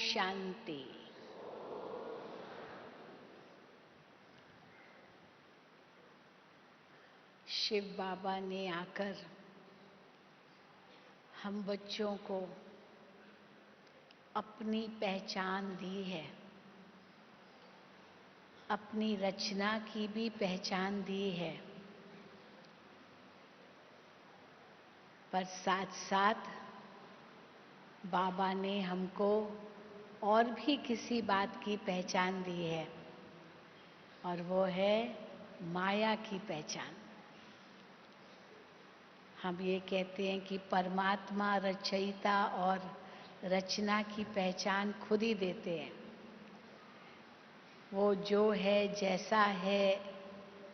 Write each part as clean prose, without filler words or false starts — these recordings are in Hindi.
शांति। शिव बाबा ने आकर हम बच्चों को अपनी पहचान दी है, अपनी रचना की भी पहचान दी है, पर साथ साथ बाबा ने हमको और भी किसी बात की पहचान दी है, और वो है माया की पहचान। हम ये कहते हैं कि परमात्मा रचयिता और रचना की पहचान खुद ही देते हैं। वो जो है, जैसा है,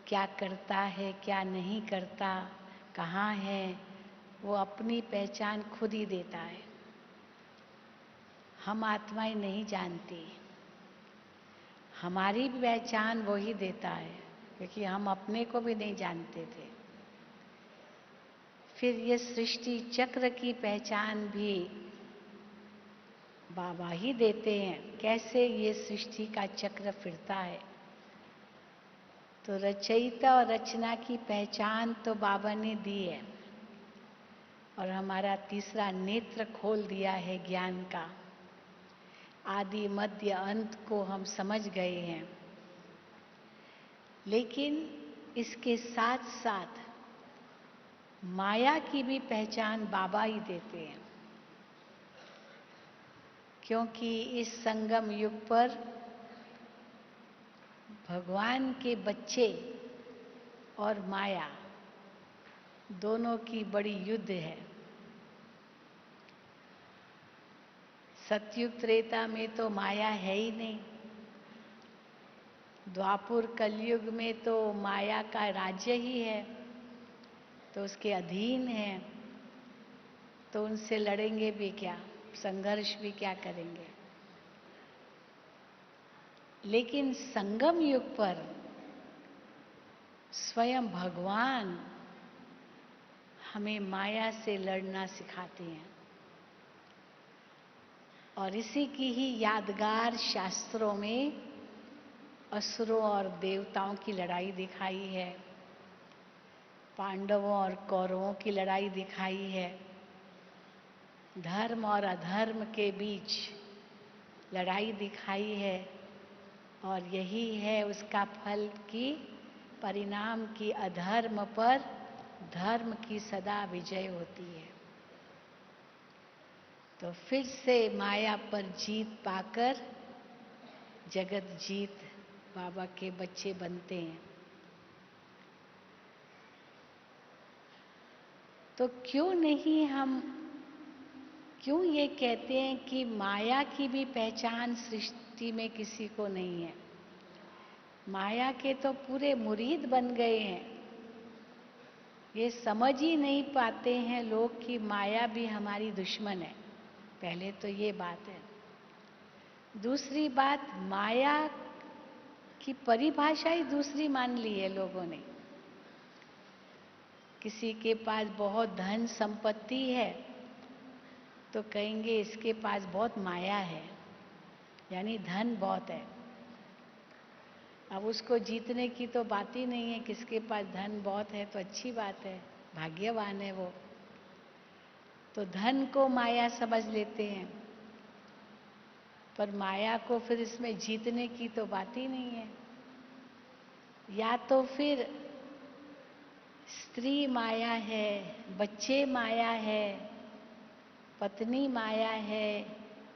क्या करता है, क्या नहीं करता, कहाँ है, वो अपनी पहचान खुद ही देता है। हम आत्माएं नहीं जानती, हमारी पहचान वो ही देता है, क्योंकि हम अपने को भी नहीं जानते थे। फिर ये सृष्टि चक्र की पहचान भी बाबा ही देते हैं, कैसे ये सृष्टि का चक्र फिरता है। तो रचयिता और रचना की पहचान तो बाबा ने दी है, और हमारा तीसरा नेत्र खोल दिया है ज्ञान का। आदि मध्य अंत को हम समझ गए हैं, लेकिन इसके साथ साथ माया की भी पहचान बाबा ही देते हैं, क्योंकि इस संगम युग पर भगवान के बच्चे और माया दोनों की बड़ी युद्ध है। सतयुग त्रेता में तो माया है ही नहीं, द्वापुर कलयुग में तो माया का राज्य ही है, तो उसके अधीन है, तो उनसे लड़ेंगे भी क्या, संघर्ष भी क्या करेंगे। लेकिन संगम युग पर स्वयं भगवान हमें माया से लड़ना सिखाते हैं, और इसी की ही यादगार शास्त्रों में असुरों और देवताओं की लड़ाई दिखाई है, पांडवों और कौरवों की लड़ाई दिखाई है, धर्म और अधर्म के बीच लड़ाई दिखाई है, और यही है उसका फल की परिणाम की अधर्म पर धर्म की सदा विजय होती है। तो फिर से माया पर जीत पाकर जगत जीत बाबा के बच्चे बनते हैं। तो क्यों ये कहते हैं कि माया की भी पहचान सृष्टि में किसी को नहीं है। माया के तो पूरे मुरीद बन गए हैं। ये समझ ही नहीं पाते हैं लोग कि माया भी हमारी दुश्मन है। पहले तो ये बात है। दूसरी बात, माया की परिभाषा ही दूसरी मान ली है लोगों ने। किसी के पास बहुत धन संपत्ति है तो कहेंगे इसके पास बहुत माया है, यानी धन बहुत है। अब उसको जीतने की तो बात ही नहीं है, किसके पास धन बहुत है तो अच्छी बात है, भाग्यवान है वो। तो धन को माया समझ लेते हैं, पर माया को फिर इसमें जीतने की तो बात ही नहीं है। या तो फिर स्त्री माया है, बच्चे माया है, पत्नी माया है,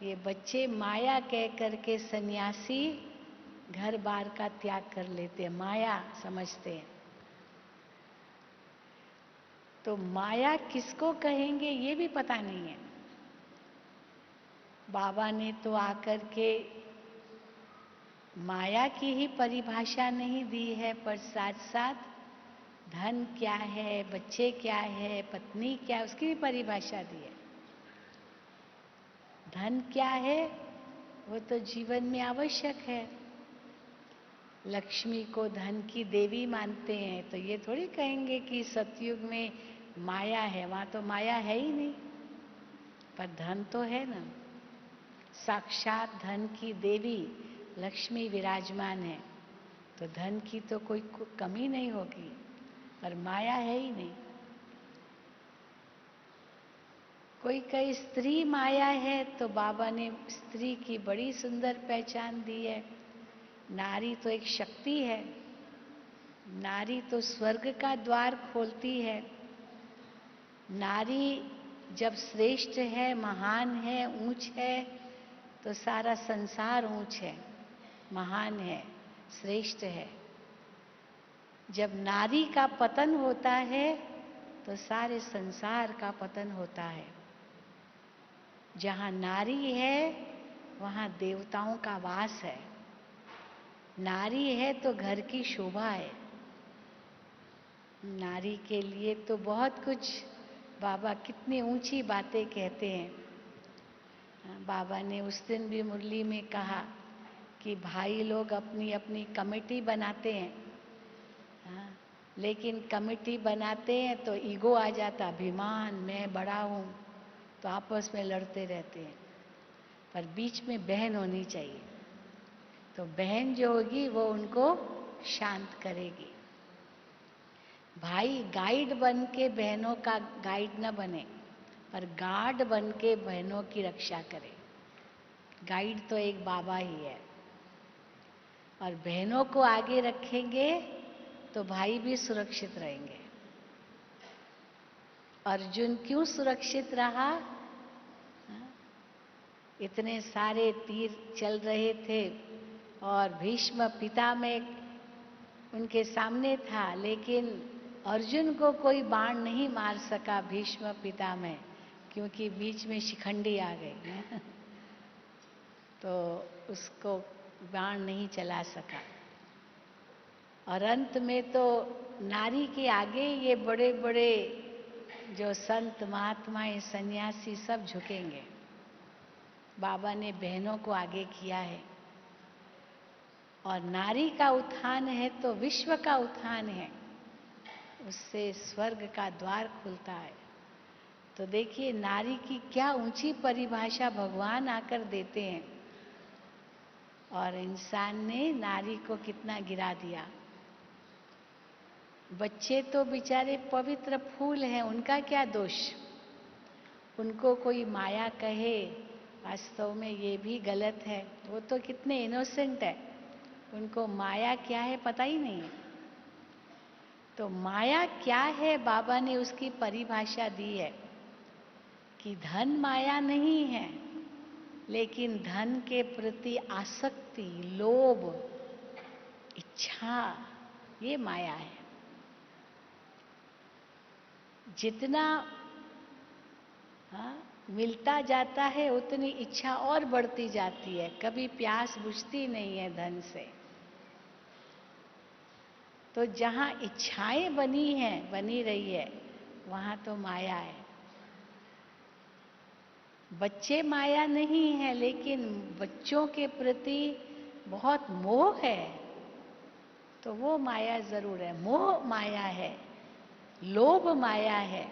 ये बच्चे माया कह करके सन्यासी घर बार का त्याग कर लेते हैं, माया समझते हैं। तो माया किसको कहेंगे ये भी पता नहीं है। बाबा ने तो आकर के माया की ही परिभाषा नहीं दी है, पर साथ साथ धन क्या है, बच्चे क्या है, पत्नी क्या है, उसकी भी परिभाषा दी है। धन क्या है वो तो जीवन में आवश्यक है। लक्ष्मी को धन की देवी मानते हैं, तो ये थोड़ी कहेंगे कि सतयुग में माया है, वहां तो माया है ही नहीं, पर धन तो है ना। साक्षात धन की देवी लक्ष्मी विराजमान है, तो धन की तो कोई कमी नहीं होगी, पर माया है ही नहीं। कोई कई स्त्री माया है, तो बाबा ने स्त्री की बड़ी सुंदर पहचान दी है। नारी तो एक शक्ति है, नारी तो स्वर्ग का द्वार खोलती है। नारी जब श्रेष्ठ है, महान है, ऊंच है, तो सारा संसार ऊंच है, महान है, श्रेष्ठ है। जब नारी का पतन होता है, तो सारे संसार का पतन होता है। जहां नारी है, वहां देवताओं का वास है। नारी है तो घर की शोभा है। नारी के लिए तो बहुत कुछ बाबा कितनी ऊंची बातें कहते हैं। बाबा ने उस दिन भी मुरली में कहा कि भाई लोग अपनी अपनी कमेटी बनाते हैं, लेकिन कमेटी बनाते हैं तो ईगो आ जाता, अभिमान, मैं बड़ा हूं, तो आपस में लड़ते रहते हैं। पर बीच में बहन होनी चाहिए, तो बहन जो होगी वो उनको शांत करेगी। भाई गाइड बन के बहनों का गाइड न बने, पर गार्ड बन के बहनों की रक्षा करे। गाइड तो एक बाबा ही है, और बहनों को आगे रखेंगे तो भाई भी सुरक्षित रहेंगे। अर्जुन क्यों सुरक्षित रहा? इतने सारे तीर चल रहे थे और भीष्म पितामह उनके सामने था, लेकिन अर्जुन को कोई बाण नहीं मार सका भीष्म पितामह, क्योंकि बीच में शिखंडी आ गई तो उसको बाण नहीं चला सका। और अंत में तो नारी के आगे ये बड़े बड़े जो संत महात्माएं सन्यासी सब झुकेंगे। बाबा ने बहनों को आगे किया है, और नारी का उत्थान है तो विश्व का उत्थान है, उससे स्वर्ग का द्वार खुलता है। तो देखिए नारी की क्या ऊंची परिभाषा भगवान आकर देते हैं, और इंसान ने नारी को कितना गिरा दिया। बच्चे तो बेचारे पवित्र फूल हैं, उनका क्या दोष? उनको कोई माया कहे, वास्तव में ये भी गलत है। वो तो कितने इनोसेंट है, उनको माया क्या है पता ही नहीं है। तो माया क्या है, बाबा ने उसकी परिभाषा दी है कि धन माया नहीं है, लेकिन धन के प्रति आसक्ति, लोभ, इच्छा, ये माया है। जितना मिलता जाता है उतनी इच्छा और बढ़ती जाती है, कभी प्यास बुझती नहीं है धन से। तो जहां इच्छाएं बनी हैं, बनी रही है, वहां तो माया है। बच्चे माया नहीं है, लेकिन बच्चों के प्रति बहुत मोह है, तो वो माया जरूर है। मोह माया है, लोभ माया है।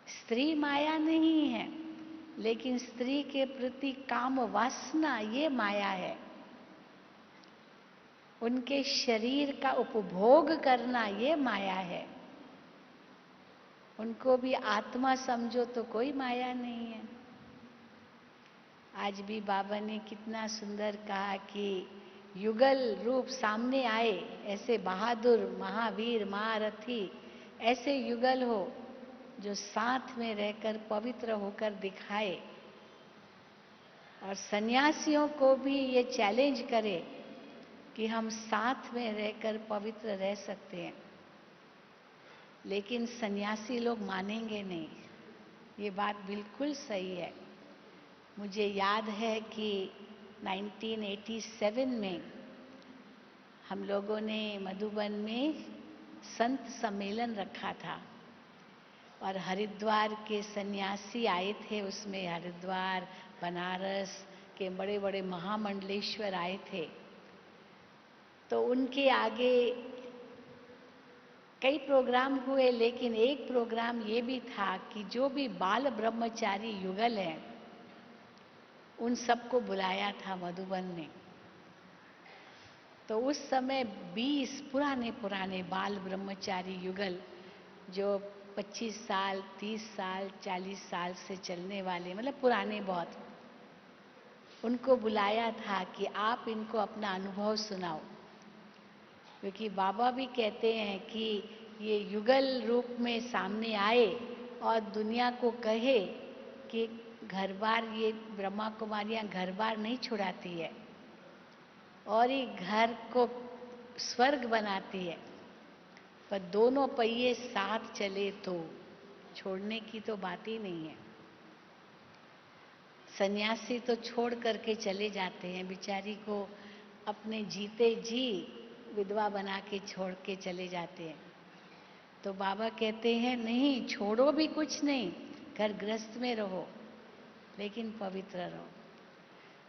स्त्री माया नहीं है, लेकिन स्त्री के प्रति काम वासना, ये माया है। उनके शरीर का उपभोग करना, ये माया है। उनको भी आत्मा समझो तो कोई माया नहीं है। आज भी बाबा ने कितना सुंदर कहा कि युगल रूप सामने आए, ऐसे बहादुर, महावीर, महारथी ऐसे युगल हो जो साथ में रहकर पवित्र होकर दिखाए, और सन्यासियों को भी ये चैलेंज करे कि हम साथ में रहकर पवित्र रह सकते हैं। लेकिन सन्यासी लोग मानेंगे नहीं, ये बात बिल्कुल सही है। मुझे याद है कि 1987 में हम लोगों ने मधुबन में संत सम्मेलन रखा था, और हरिद्वार के सन्यासी आए थे। उसमें हरिद्वार, बनारस के बड़े बड़े महामंडलेश्वर आए थे। तो उनके आगे कई प्रोग्राम हुए, लेकिन एक प्रोग्राम ये भी था कि जो भी बाल ब्रह्मचारी युगल हैं, उन सबको बुलाया था मधुबन ने। तो उस समय 20 पुराने पुराने बाल ब्रह्मचारी युगल, जो 25 साल, 30 साल, 40 साल से चलने वाले, मतलब पुराने बहुत, उनको बुलाया था कि आप इनको अपना अनुभव सुनाओ। क्योंकि बाबा भी कहते हैं कि ये युगल रूप में सामने आए और दुनिया को कहे कि घर बार, ये ब्रह्मा कुमारियां घर बार नहीं छुड़ाती है और ये घर को स्वर्ग बनाती है, पर दोनों पहिए साथ चले तो छोड़ने की तो बात ही नहीं है। सन्यासी तो छोड़ करके चले जाते हैं, बेचारी को अपने जीते जी विधवा बना के छोड़ के चले जाते हैं। तो बाबा कहते हैं नहीं, छोड़ो भी कुछ नहीं, घर गृहस्थ में रहो लेकिन पवित्र रहो।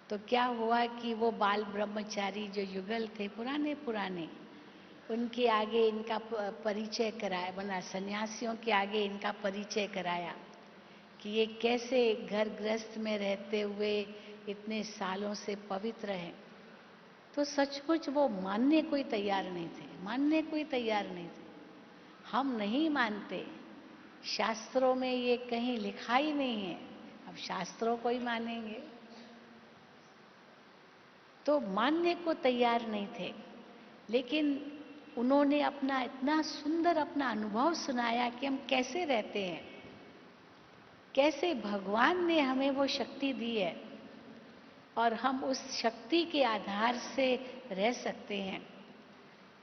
तो क्या हुआ कि वो बाल ब्रह्मचारी जो युगल थे पुराने पुराने, उनके आगे इनका परिचय कराया, बना सन्यासियों के आगे इनका परिचय कराया कि ये कैसे घर गृहस्थ में रहते हुए इतने सालों से पवित्र हैं। तो सचमुच वो मानने कोई तैयार नहीं थे, मानने कोई तैयार नहीं थे। हम नहीं मानते, शास्त्रों में ये कहीं लिखा ही नहीं है, अब शास्त्रों को ही मानेंगे। तो मानने को तैयार नहीं थे, लेकिन उन्होंने अपना इतना सुंदर अपना अनुभव सुनाया कि हम कैसे रहते हैं, कैसे भगवान ने हमें वो शक्ति दी है और हम उस शक्ति के आधार से रह सकते हैं।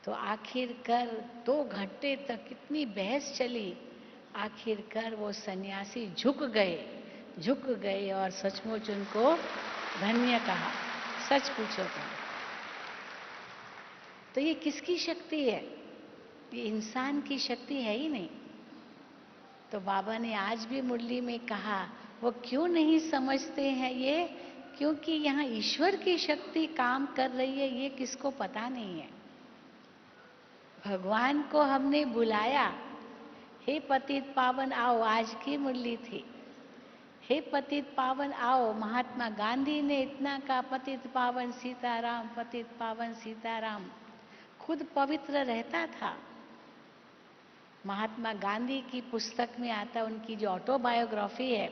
तो आखिरकार 2 घंटे तक इतनी बहस चली, आखिरकार वो सन्यासी झुक गए और सचमुच उनको धन्य कहा। सच पूछो तो ये किसकी शक्ति है? ये इंसान की शक्ति है ही नहीं। तो बाबा ने आज भी मुरली में कहा, वो क्यों नहीं समझते हैं ये? क्योंकि यहाँ ईश्वर की शक्ति काम कर रही है, ये किसको पता नहीं है। भगवान को हमने बुलाया, हे पतित पावन आओ, आज की मुरली थी, हे पतित पावन आओ। महात्मा गांधी ने इतना कहा, पतित पावन सीताराम, पतित पावन सीताराम। खुद पवित्र रहता था। महात्मा गांधी की पुस्तक में आता, उनकी जो ऑटोबायोग्राफी है,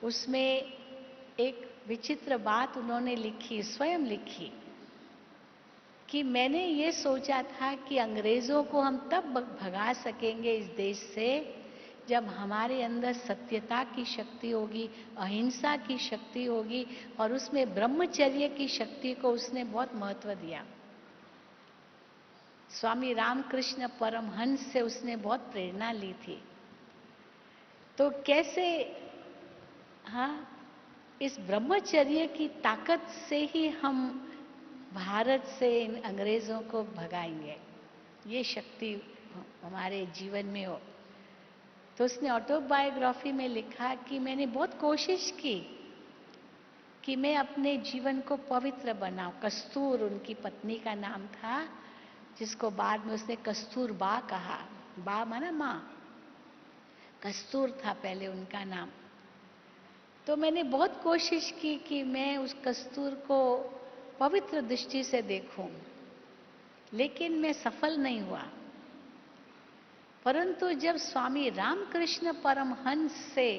उसमें एक विचित्र बात उन्होंने लिखी, स्वयं लिखी, कि मैंने ये सोचा था कि अंग्रेजों को हम तब भगा सकेंगे इस देश से जब हमारे अंदर सत्यता की शक्ति होगी, अहिंसा की शक्ति होगी, और उसमें ब्रह्मचर्य की शक्ति को उसने बहुत महत्व दिया। स्वामी रामकृष्ण परमहंस से उसने बहुत प्रेरणा ली थी। तो कैसे, हाँ, इस ब्रह्मचर्य की ताकत से ही हम भारत से इन अंग्रेजों को भगाएंगे, ये शक्ति हमारे जीवन में हो। तो उसने ऑटोबायोग्राफी में लिखा कि मैंने बहुत कोशिश की कि मैं अपने जीवन को पवित्र बनाऊं। कस्तूर उनकी पत्नी का नाम था, जिसको बाद में उसने कस्तूरबा कहा। बा माना माँ, कस्तूर था पहले उनका नाम। तो मैंने बहुत कोशिश की कि मैं उस कस्तूर को पवित्र दृष्टि से देखूं, लेकिन मैं सफल नहीं हुआ। परंतु जब स्वामी रामकृष्ण परमहंस से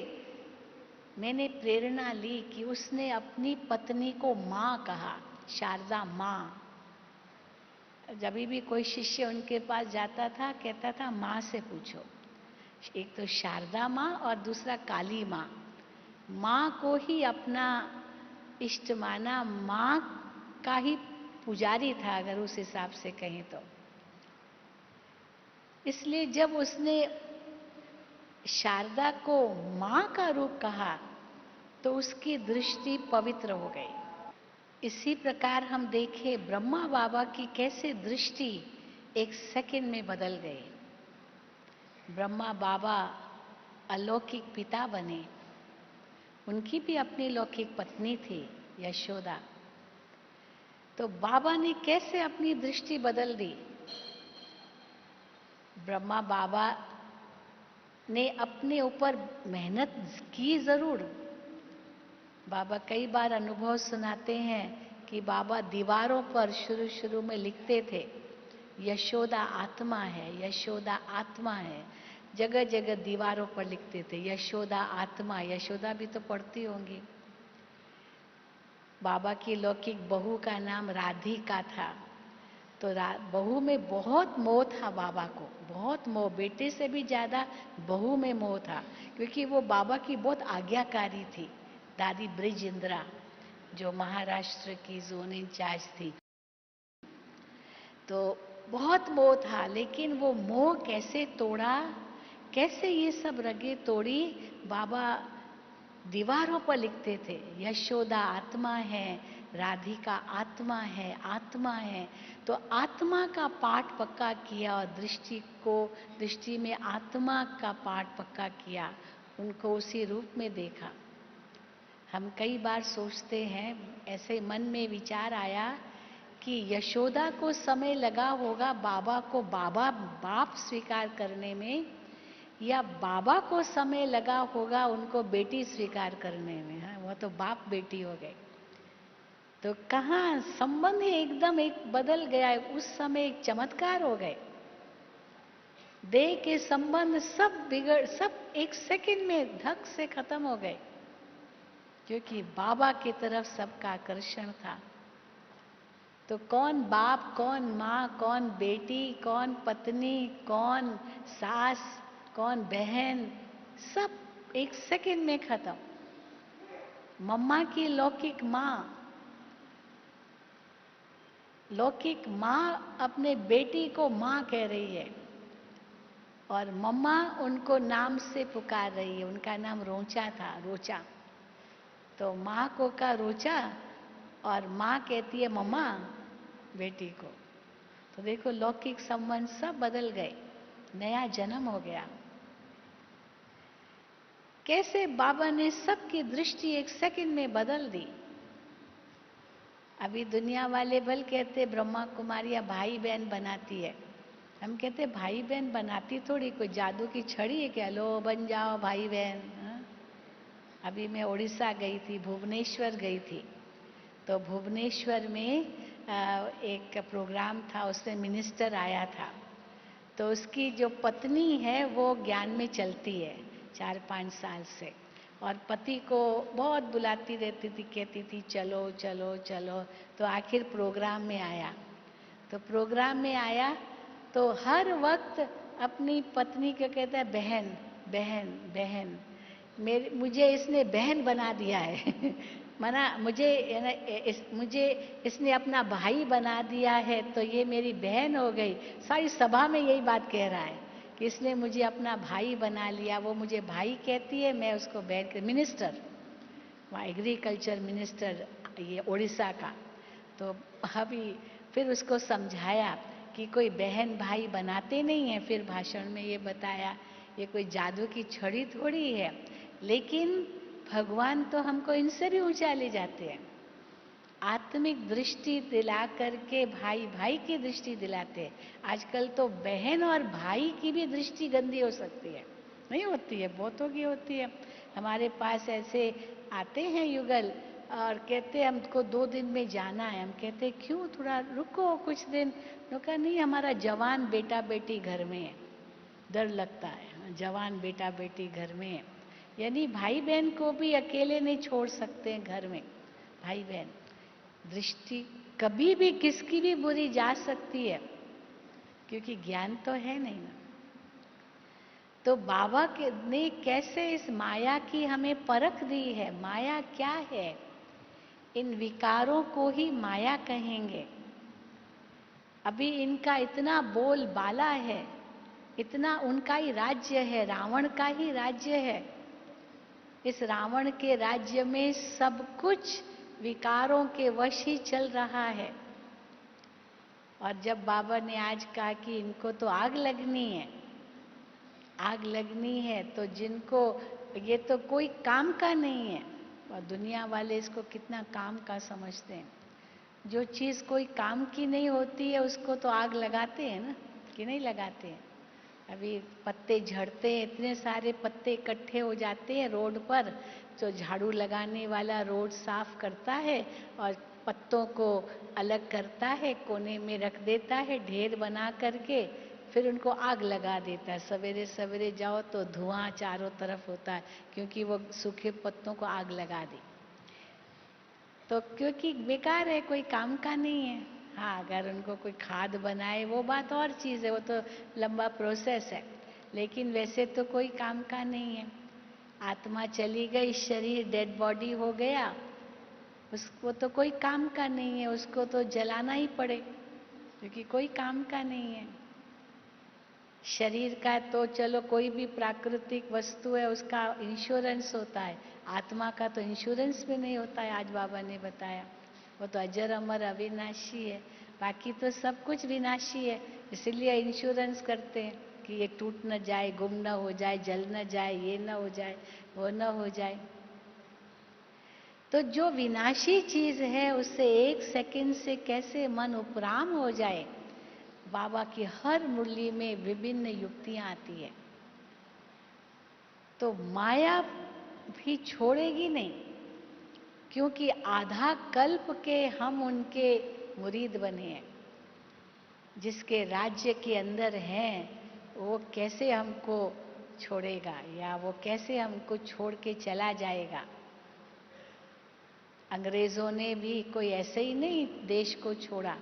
मैंने प्रेरणा ली कि उसने अपनी पत्नी को माँ कहा, शारदा माँ। जब भी कोई शिष्य उनके पास जाता था, कहता था माँ से पूछो। एक तो शारदा माँ और दूसरा काली माँ। माँ को ही अपना इष्ट माना, माँ का ही पुजारी था अगर उस हिसाब से कहें तो। इसलिए जब उसने शारदा को माँ का रूप कहा तो उसकी दृष्टि पवित्र हो गई। इसी प्रकार हम देखें ब्रह्मा बाबा की कैसे दृष्टि एक सेकंड में बदल गई। ब्रह्मा बाबा अलौकिक पिता बने, उनकी भी अपनी लौकिक पत्नी थी यशोदा। तो बाबा ने कैसे अपनी दृष्टि बदल दी। ब्रह्मा बाबा ने अपने ऊपर मेहनत की जरूर, बाबा कई बार अनुभव सुनाते हैं कि बाबा दीवारों पर शुरू शुरू में लिखते थे, यशोदा आत्मा है, यशोदा आत्मा है। जगह जगह दीवारों पर लिखते थे यशोदा आत्मा। यशोदा भी तो पढ़ती होंगी। बाबा की लौकिक बहू का नाम राधिका था। तो बहू में बहुत मोह था बाबा को, बहुत मोह, बेटे से भी ज्यादा बहू में मोह था, क्योंकि वो बाबा की बहुत आज्ञाकारी थी। दादी ब्रिज इंदिरा, जो महाराष्ट्र की जोन इंचार्ज थी, तो बहुत मोह था। लेकिन वो मोह कैसे तोड़ा, कैसे ये सब रगे तोड़ी, बाबा दीवारों पर लिखते थे यशोदा आत्मा है, राधिका आत्मा है, आत्मा है। तो आत्मा का पाठ पक्का किया और दृष्टि में आत्मा का पाठ पक्का किया, उनको उसी रूप में देखा। हम कई बार सोचते हैं, ऐसे मन में विचार आया कि यशोदा को समय लगा होगा बाबा को बाबा बाप स्वीकार करने में, या बाबा को समय लगा होगा उनको बेटी स्वीकार करने में। हाँ, वो तो बाप बेटी हो गए। तो कहाँ संबंध एकदम एक बदल गया। उस समय एक चमत्कार हो गए। देह के संबंध सब एक सेकंड में धक से खत्म हो गए, क्योंकि बाबा की तरफ सबका आकर्षण था। तो कौन बाप, कौन माँ, कौन बेटी, कौन पत्नी, कौन सास, कौन बहन, सब एक सेकंड में खत्म। मम्मा की लौकिक माँ अपने बेटी को माँ कह रही है, और मम्मा उनको नाम से पुकार रही है। उनका नाम रोचा था, रोचा। तो माँ को का रोचा, और माँ कहती है मम्मा बेटी को। तो देखो लौकिक संबंध सब बदल गए, नया जन्म हो गया। कैसे बाबा ने सबकी दृष्टि एक सेकंड में बदल दी। अभी दुनिया वाले बल कहते ब्रह्मा कुमारियां भाई बहन बनाती है। हम कहते भाई बहन बनाती थोड़ी, कोई जादू की छड़ी है क्या, लो बन जाओ भाई बहन। अभी मैं उड़ीसा गई थी, भुवनेश्वर गई थी। तो भुवनेश्वर में एक प्रोग्राम था, उसमें मिनिस्टर आया था। तो उसकी जो पत्नी है वो ज्ञान में चलती है 4-5 साल से, और पति को बहुत बुलाती रहती थी, कहती थी चलो चलो चलो। तो आखिर प्रोग्राम में आया। तो प्रोग्राम में आया तो हर वक्त अपनी पत्नी को कहता है बहन बहन बहन, मुझे इसने बहन बना दिया है मना मुझे इसने अपना भाई बना दिया है, तो ये मेरी बहन हो गई। सारी सभा में यही बात कह रहा है कि इसने मुझे अपना भाई बना लिया। वो मुझे भाई कहती है, मैं उसको बहन। मिनिस्टर, वहाँ एग्रीकल्चर मिनिस्टर, ये उड़ीसा का। तो अभी फिर उसको समझाया कि कोई बहन भाई बनाते नहीं है। फिर भाषण में ये बताया ये कोई जादू की छड़ी थोड़ी है, लेकिन भगवान तो हमको इनसे भी ऊंचा ले जाते हैं। आत्मिक दृष्टि दिला करके भाई भाई की दृष्टि दिलाते हैं। आजकल तो बहन और भाई की भी दृष्टि गंदी हो सकती है, नहीं होती है, बहुतों की होती है। हमारे पास ऐसे आते हैं युगल और कहते हैं हमको 2 दिन में जाना है। हम कहते हैं क्यों, थोड़ा रुको कुछ दिन। तो कहा नहीं, हमारा जवान बेटा बेटी घर में है, डर लगता है, जवान बेटा बेटी घर में है। यानी भाई बहन को भी अकेले नहीं छोड़ सकते हैं घर में। भाई बहन दृष्टि कभी भी किसकी भी बुरी जा सकती है, क्योंकि ज्ञान तो है नहीं ना। तो बाबा ने कैसे इस माया की हमें परख दी है। माया क्या है, इन विकारों को ही माया कहेंगे। अभी इनका इतना बोल बाला है, इतना उनका ही राज्य है, रावण का ही राज्य है। इस रावण के राज्य में सब कुछ विकारों के वश ही चल रहा है। और जब बाबा ने आज कहा कि इनको तो आग लगनी है, आग लगनी है, तो जिनको ये तो कोई काम का नहीं है, और दुनिया वाले इसको कितना काम का समझते हैं। जो चीज़ कोई काम की नहीं होती है उसको तो आग लगाते हैं ना, कि नहीं लगाते हैं। अभी पत्ते झड़ते हैं, इतने सारे पत्ते इकट्ठे हो जाते हैं रोड पर, तो झाड़ू लगाने वाला रोड साफ करता है और पत्तों को अलग करता है, कोने में रख देता है ढेर बना करके, फिर उनको आग लगा देता है। सवेरे सवेरे जाओ तो धुआं चारों तरफ होता है, क्योंकि वो सूखे पत्तों को आग लगा दी। तो क्योंकि बेकार है, कोई काम का नहीं है। हाँ, अगर उनको कोई खाद बनाए वो बात और चीज़ है, वो तो लंबा प्रोसेस है, लेकिन वैसे तो कोई काम का नहीं है। आत्मा चली गई, शरीर डेड बॉडी हो गया, उसको तो कोई काम का नहीं है, उसको तो जलाना ही पड़े, क्योंकि कोई काम का नहीं है। शरीर का तो चलो कोई भी प्राकृतिक वस्तु है उसका इंश्योरेंस होता है, आत्मा का तो इंश्योरेंस भी नहीं होता है, आज बाबा ने बताया। वो तो अजर अमर अविनाशी है, बाकी तो सब कुछ विनाशी है, इसलिए इंश्योरेंस करते हैं कि ये टूट न जाए, गुम न हो जाए, जल न जाए, ये न हो जाए, वो न हो जाए। तो जो विनाशी चीज है उससे एक सेकंड से कैसे मन उपराम हो जाए, बाबा की हर मुरली में विभिन्न युक्तियां आती है। तो माया भी छोड़ेगी नहीं, क्योंकि आधा कल्प के हम उनके मुरीद बने हैं। जिसके राज्य के अंदर हैं वो कैसे हमको छोड़ेगा, या वो कैसे हमको छोड़ के चला जाएगा। अंग्रेजों ने भी कोई ऐसे ही नहीं देश को छोड़ा,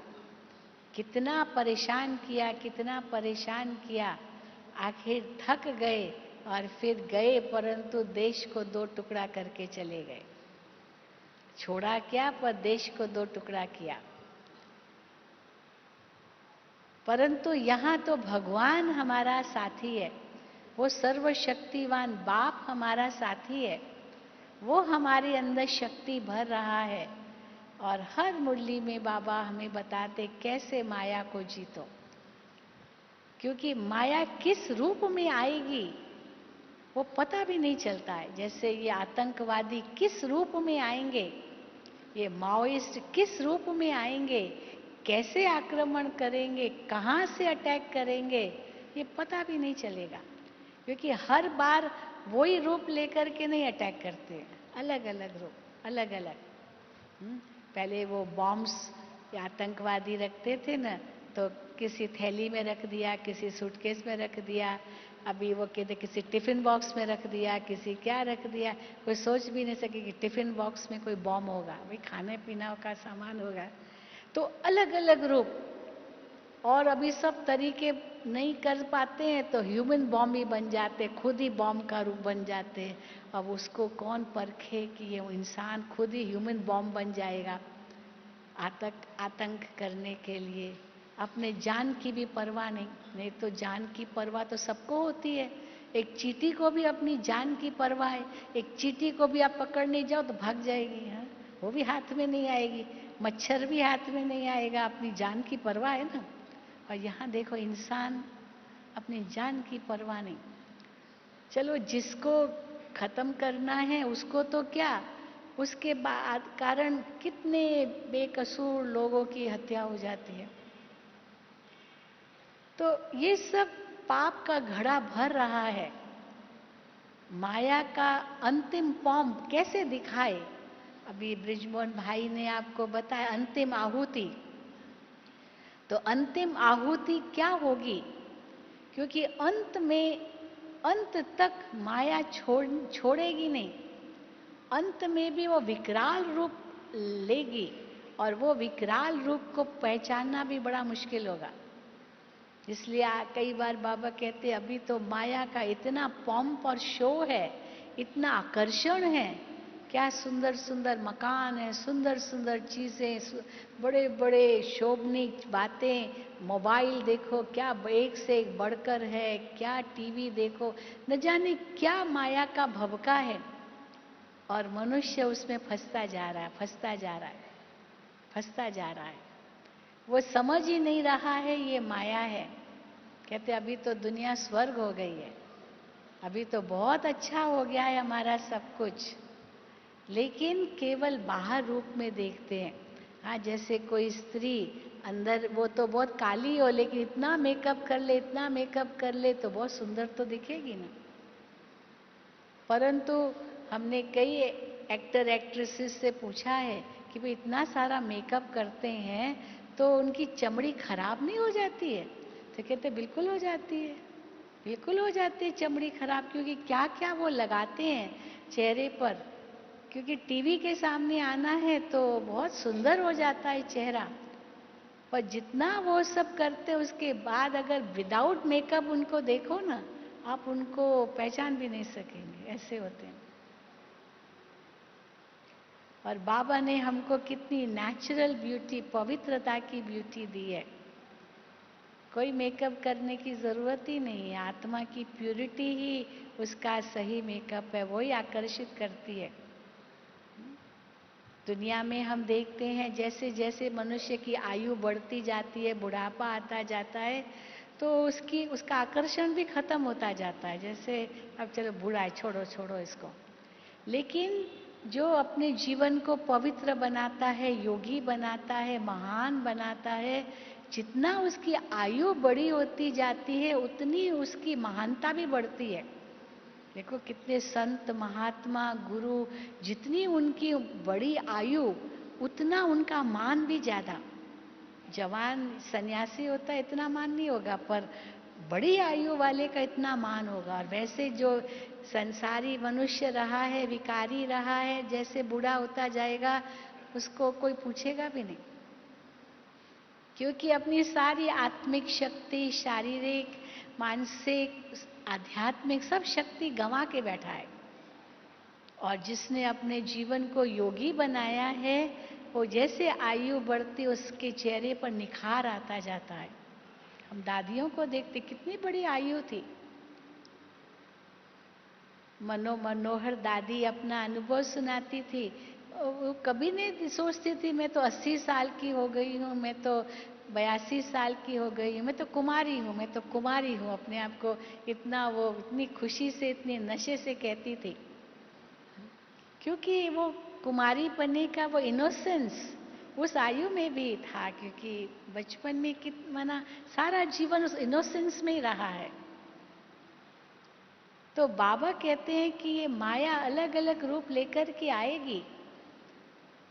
कितना परेशान किया, कितना परेशान किया, आखिर थक गए और फिर गए, परंतु देश को दो टुकड़ा करके चले गए। छोड़ा क्या, पर देश को दो टुकड़ा किया। परंतु यहाँ तो भगवान हमारा साथी है, वो सर्वशक्तिवान बाप हमारा साथी है, वो हमारे अंदर शक्ति भर रहा है। और हर मुरली में बाबा हमें बताते कैसे माया को जीतो, क्योंकि माया किस रूप में आएगी वो पता भी नहीं चलता है। जैसे ये आतंकवादी किस रूप में आएंगे, ये माओइस्ट किस रूप में आएंगे, कैसे आक्रमण करेंगे, कहाँ से अटैक करेंगे, ये पता भी नहीं चलेगा, क्योंकि हर बार वही रूप लेकर के नहीं अटैक करते, अलग अलग रूप, अलग अलग। पहले वो बॉम्ब्स या आतंकवादी रखते थे ना, तो किसी थैली में रख दिया, किसी सूटकेस में रख दिया, अभी वो कहते किसी टिफिन बॉक्स में रख दिया, किसी क्या रख दिया, कोई सोच भी नहीं सके कि टिफिन बॉक्स में कोई बॉम्ब होगा, भाई खाने पीने का सामान होगा। तो अलग अलग रूप, और अभी सब तरीके नहीं कर पाते हैं तो ह्यूमन बॉम्ब ही बन जाते, खुद ही बॉम्ब का रूप बन जाते हैं। अब उसको कौन परखे कि ये इंसान खुद ही ह्यूमन बॉम्ब बन जाएगा आतंक करने के लिए। अपने जान की भी परवाह नहीं, नहीं तो जान की परवाह तो सबको होती है। एक चींटी को भी अपनी जान की परवाह है, एक चींटी को भी आप पकड़ने जाओ तो भाग जाएगी, हाँ, वो भी हाथ में नहीं आएगी, मच्छर भी हाथ में नहीं आएगा, अपनी जान की परवाह है ना। और यहाँ देखो इंसान अपनी जान की परवाह नहीं। चलो जिसको खत्म करना है उसको तो क्या, उसके बाद कारण कितने बेकसूर लोगों की हत्या हो जाती है। तो ये सब पाप का घड़ा भर रहा है। माया का अंतिम फॉर्म कैसे दिखाए, अभी ब्रिजमोहन भाई ने आपको बताया अंतिम आहुति। तो अंतिम आहुति क्या होगी, क्योंकि अंत में, अंत तक माया छोड़ेगी नहीं, अंत में भी वो विकराल रूप लेगी, और वो विकराल रूप को पहचानना भी बड़ा मुश्किल होगा। इसलिए कई बार बाबा कहते अभी तो माया का इतना पॉम्प और शो है, इतना आकर्षण है, क्या सुंदर सुंदर मकान है, सुंदर सुंदर चीजें, बड़े बड़े शोभनीय बातें, मोबाइल देखो क्या एक से एक बढ़कर है, क्या टीवी देखो, न जाने क्या माया का भवका है, और मनुष्य उसमें फंसता जा रहा है, फंसता जा रहा है, फंसता जा रहा है। वो समझ ही नहीं रहा है ये माया है। कहते अभी तो दुनिया स्वर्ग हो गई है, अभी तो बहुत अच्छा हो गया है हमारा सब कुछ, लेकिन केवल बाहर रूप में देखते हैं। हाँ, जैसे कोई स्त्री अंदर वो तो बहुत काली हो, लेकिन इतना मेकअप कर ले, इतना मेकअप कर ले तो बहुत सुंदर तो दिखेगी ना। परंतु हमने कई एक्टर एक्ट्रेसेस से पूछा है कि भाई इतना सारा मेकअप करते हैं तो उनकी चमड़ी खराब नहीं हो जाती है? तो कहते बिल्कुल हो जाती है, बिल्कुल हो जाती है चमड़ी खराब, क्योंकि क्या क्या वो लगाते हैं चेहरे पर। क्योंकि टीवी के सामने आना है तो बहुत सुंदर हो जाता है चेहरा, पर जितना वो सब करते उसके बाद अगर विदाउट मेकअप उनको देखो ना, आप उनको पहचान भी नहीं सकेंगे, ऐसे होते हैं। और बाबा ने हमको कितनी नेचुरल ब्यूटी, पवित्रता की ब्यूटी दी है। कोई मेकअप करने की जरूरत ही नहीं है, आत्मा की प्यूरिटी ही उसका सही मेकअप है, वही आकर्षित करती है। दुनिया में हम देखते हैं जैसे जैसे मनुष्य की आयु बढ़ती जाती है, बुढ़ापा आता जाता है, तो उसका आकर्षण भी खत्म होता जाता है। जैसे अब चलो बूढ़ा है, छोड़ो छोड़ो इसको। लेकिन जो अपने जीवन को पवित्र बनाता है, योगी बनाता है, महान बनाता है, जितना उसकी आयु बड़ी होती जाती है उतनी उसकी महानता भी बढ़ती है। देखो कितने संत महात्मा गुरु, जितनी उनकी बड़ी आयु उतना उनका मान भी ज्यादा। जवान सन्यासी होता है इतना मान नहीं होगा, पर बड़ी आयु वाले का इतना मान होगा। और वैसे जो संसारी मनुष्य रहा है, विकारी रहा है, जैसे बूढ़ा होता जाएगा उसको कोई पूछेगा भी नहीं, क्योंकि अपनी सारी आत्मिक शक्ति, शारीरिक, मानसिक, आध्यात्मिक सब शक्ति गंवा के बैठा है। और जिसने अपने जीवन को योगी बनाया है, वो जैसे आयु बढ़ती उसके चेहरे पर निखार आता जाता है। हम दादियों को देखते, कितनी बड़ी आयु थी। मनोहर दादी अपना अनुभव सुनाती थी, वो कभी नहीं सोचती थी मैं तो 80 साल की हो गई हूँ, मैं तो 82 साल की हो गई हूँ, मैं तो कुमारी हूँ, मैं तो कुमारी हूँ। अपने आप को इतना वो इतनी खुशी से, इतने नशे से कहती थी, क्योंकि वो कुमारी पने का वो इनोसेंस उस आयु में भी था। क्योंकि बचपन में कितना सारा जीवन उस इनोसेंस में ही रहा है। तो बाबा कहते हैं कि ये माया अलग अलग रूप लेकर के आएगी।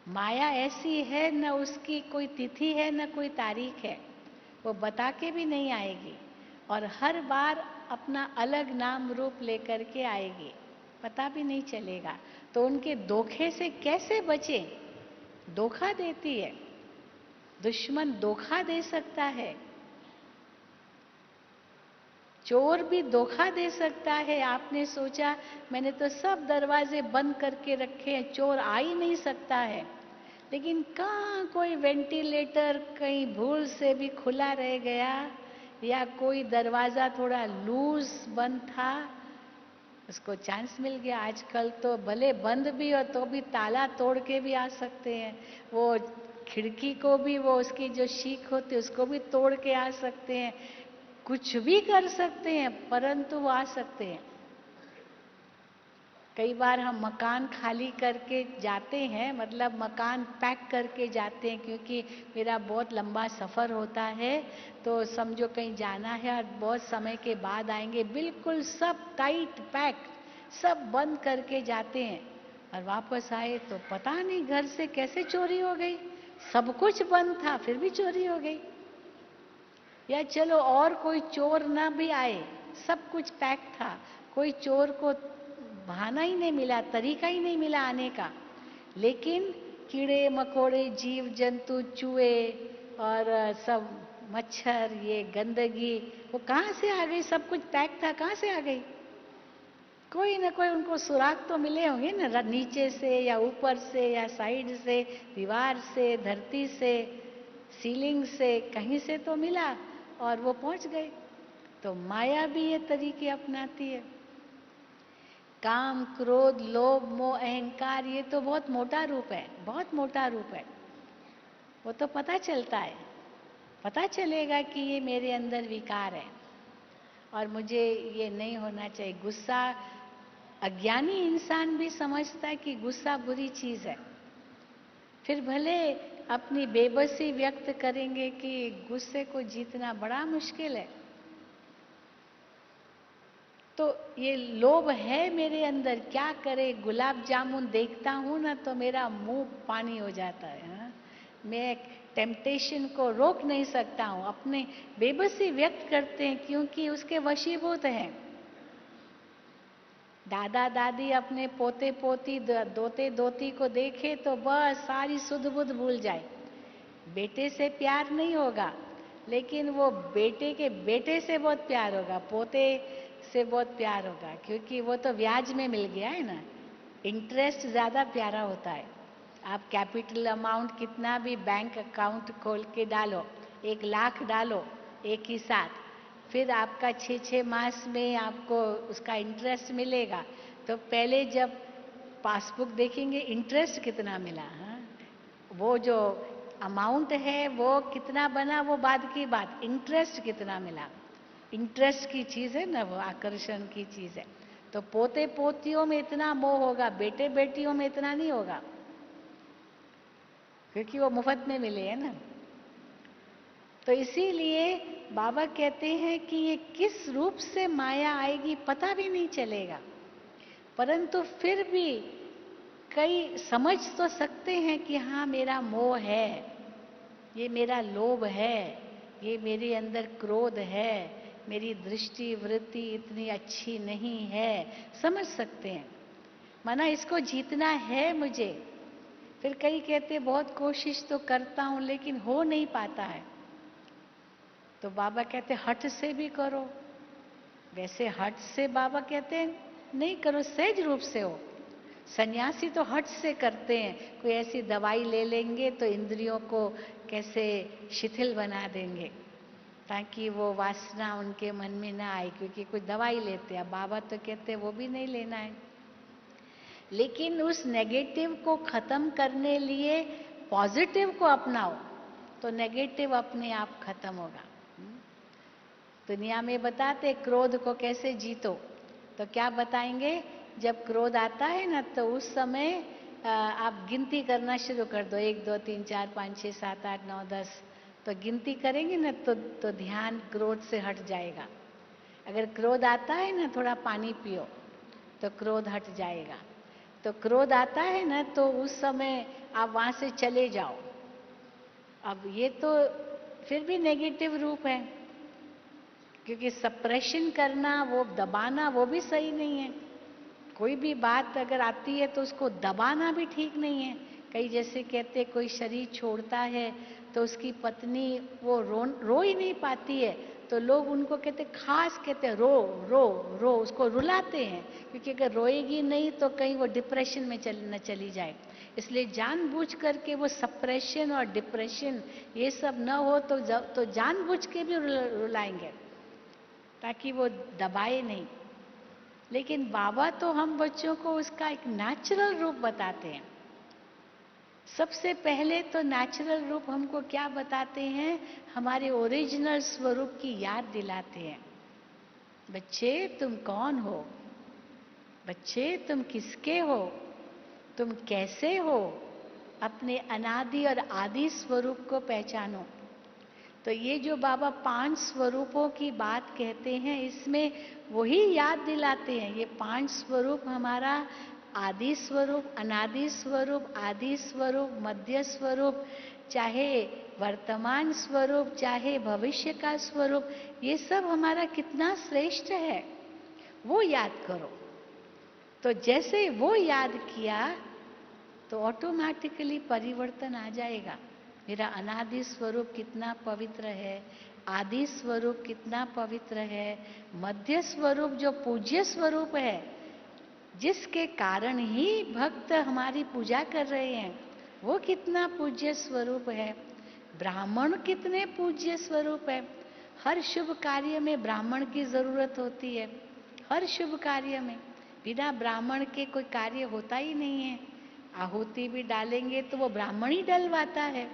माया ऐसी है, न उसकी कोई तिथि है न कोई तारीख है, वो बता के भी नहीं आएगी। और हर बार अपना अलग नाम रूप लेकर के आएगी, पता भी नहीं चलेगा। तो उनके धोखे से कैसे बचे? धोखा देती है, दुश्मन धोखा दे सकता है, चोर भी धोखा दे सकता है। आपने सोचा मैंने तो सब दरवाजे बंद करके रखे हैं, चोर आ ही नहीं सकता है, लेकिन कहाँ कोई वेंटिलेटर कहीं भूल से भी खुला रह गया, या कोई दरवाजा थोड़ा लूज बंद था, उसको चांस मिल गया। आजकल तो भले बंद भी हो तो भी ताला तोड़ के भी आ सकते हैं, वो खिड़की को भी, वो उसकी जो शीख होती है उसको भी तोड़ के आ सकते हैं, कुछ भी कर सकते हैं, परंतु वो आ सकते हैं। कई बार हम मकान खाली करके जाते हैं, मतलब मकान पैक करके जाते हैं, क्योंकि मेरा बहुत लंबा सफ़र होता है, तो समझो कहीं जाना है और बहुत समय के बाद आएंगे, बिल्कुल सब टाइट पैक, सब बंद करके जाते हैं। और वापस आए तो पता नहीं घर से कैसे चोरी हो गई, सब कुछ बंद था फिर भी चोरी हो गई। या चलो और कोई चोर ना भी आए, सब कुछ पैक था, कोई चोर को बहाना ही नहीं मिला, तरीका ही नहीं मिला आने का, लेकिन कीड़े मकोड़े, जीव जंतु, चूहे और सब मच्छर, ये गंदगी वो कहाँ से आ गई? सब कुछ पैक था, कहाँ से आ गई? कोई ना कोई उनको सुराग तो मिले होंगे ना, नीचे से या ऊपर से या साइड से, दीवार से, धरती से, सीलिंग से, कहीं से तो मिला और वो पहुंच गए। तो माया भी ये तरीके अपनाती है। काम, क्रोध, लोभ, मोह, अहंकार, ये तो बहुत मोटा रूप है, बहुत मोटा रूप है। वो तो पता चलता है, पता चलेगा कि ये मेरे अंदर विकार है और मुझे ये नहीं होना चाहिए। गुस्सा, अज्ञानी इंसान भी समझता है कि गुस्सा बुरी चीज है, फिर भले अपनी बेबसी व्यक्त करेंगे कि गुस्से को जीतना बड़ा मुश्किल है। तो ये लोभ है मेरे अंदर, क्या करे, गुलाब जामुन देखता हूं ना तो मेरा मुंह पानी हो जाता है। हाँ? मैं टेम्पटेशन को रोक नहीं सकता हूं। अपने बेबसी व्यक्त करते हैं क्योंकि उसके वशीभूत हैं। दादा दादी अपने पोते पोती दोते दोती को देखे तो बस सारी सुध बुध भूल जाए। बेटे से प्यार नहीं होगा, लेकिन वो बेटे के बेटे से बहुत प्यार होगा, पोते से बहुत प्यार होगा, क्योंकि वो तो ब्याज में मिल गया है ना। इंटरेस्ट ज्यादा प्यारा होता है। आप कैपिटल अमाउंट कितना भी बैंक अकाउंट खोल के डालो, 1,00,000 डालो एक ही साथ, फिर आपका 6 मास में आपको उसका इंटरेस्ट मिलेगा। तो पहले जब पासबुक देखेंगे इंटरेस्ट कितना मिला, हाँ? वो जो अमाउंट है वो कितना बना वो बाद की बात, इंटरेस्ट कितना मिला। इंटरेस्ट की चीज है ना, वो आकर्षण की चीज है। तो पोते पोतियों में इतना मोह होगा, बेटे बेटियों में इतना नहीं होगा, क्योंकि वो मुफ्त में मिले है ना। तो इसीलिए बाबा कहते हैं कि ये किस रूप से माया आएगी पता भी नहीं चलेगा, परंतु फिर भी कई समझ तो सकते हैं कि हाँ मेरा मोह है, ये मेरा लोभ है, ये मेरे अंदर क्रोध है, मेरी दृष्टि वृत्ति इतनी अच्छी नहीं है, समझ सकते हैं। माना इसको जीतना है मुझे। फिर कई कहते बहुत कोशिश तो करता हूं लेकिन हो नहीं पाता है। तो बाबा कहते हठ से भी करो। वैसे हठ से बाबा कहते हैं नहीं करो, सहज रूप से हो। सन्यासी तो हठ से करते हैं, कोई ऐसी दवाई ले लेंगे तो इंद्रियों को कैसे शिथिल बना देंगे ताकि वो वासना उनके मन में ना आए, क्योंकि कोई दवाई लेते हैं। बाबा तो कहते हैं वो भी नहीं लेना है, लेकिन उस नेगेटिव को खत्म करने लिए पॉजिटिव को अपनाओ तो नेगेटिव अपने आप खत्म होगा। दुनिया में बताते क्रोध को कैसे जीतो, तो क्या बताएंगे, जब क्रोध आता है ना तो उस समय आप गिनती करना शुरू कर दो, 1 2 3 4 5 6 7 8 9 10। तो गिनती करेंगे ना तो ध्यान क्रोध से हट जाएगा। अगर क्रोध आता है ना थोड़ा पानी पियो तो क्रोध हट जाएगा। तो क्रोध आता है ना तो उस समय आप वहां से चले जाओ। अब ये तो फिर भी नेगेटिव रूप है, क्योंकि सप्रेशन करना, वो दबाना, वो भी सही नहीं है। कोई भी बात अगर आती है तो उसको दबाना भी ठीक नहीं है। कई जैसे कहते कोई शरीर छोड़ता है तो उसकी पत्नी वो रो ही नहीं पाती है, तो लोग उनको कहते खास कहते रो रो रो, उसको रुलाते हैं, क्योंकि अगर रोएगी नहीं तो कहीं वो डिप्रेशन में न चली जाए। इसलिए जानबूझ करके वो सप्रेशन और डिप्रेशन ये सब न हो तो जानबूझ के भी रुलाएंगे ताकि वो दबाए नहीं। लेकिन बाबा तो हम बच्चों को उसका एक नेचुरल रूप बताते हैं। सबसे पहले तो नेचुरल रूप हमको क्या बताते हैं, हमारे ओरिजिनल स्वरूप की याद दिलाते हैं। बच्चे तुम कौन हो, बच्चे तुम किसके हो, तुम कैसे हो, अपने अनादि और आदि स्वरूप को पहचानो। तो ये जो बाबा 5 स्वरूपों की बात कहते हैं, इसमें वही याद दिलाते हैं। ये 5 स्वरूप हमारा आदि स्वरूप, अनादि स्वरूप, आदि स्वरूप, मध्य स्वरूप, चाहे वर्तमान स्वरूप, चाहे भविष्य का स्वरूप, ये सब हमारा कितना श्रेष्ठ है, वो याद करो। तो जैसे वो याद किया तो ऑटोमेटिकली परिवर्तन आ जाएगा। मेरा अनादि स्वरूप कितना पवित्र है, आदि स्वरूप कितना पवित्र है, मध्य स्वरूप जो पूज्य स्वरूप है, जिसके कारण ही भक्त हमारी पूजा कर रहे हैं, वो कितना पूज्य स्वरूप है। ब्राह्मण कितने पूज्य स्वरूप है। हर शुभ कार्य में ब्राह्मण की जरूरत होती है, हर शुभ कार्य में। बिना ब्राह्मण के कोई कार्य होता ही नहीं है। आहुति भी डालेंगे तो वो ब्राह्मण ही डलवाता है।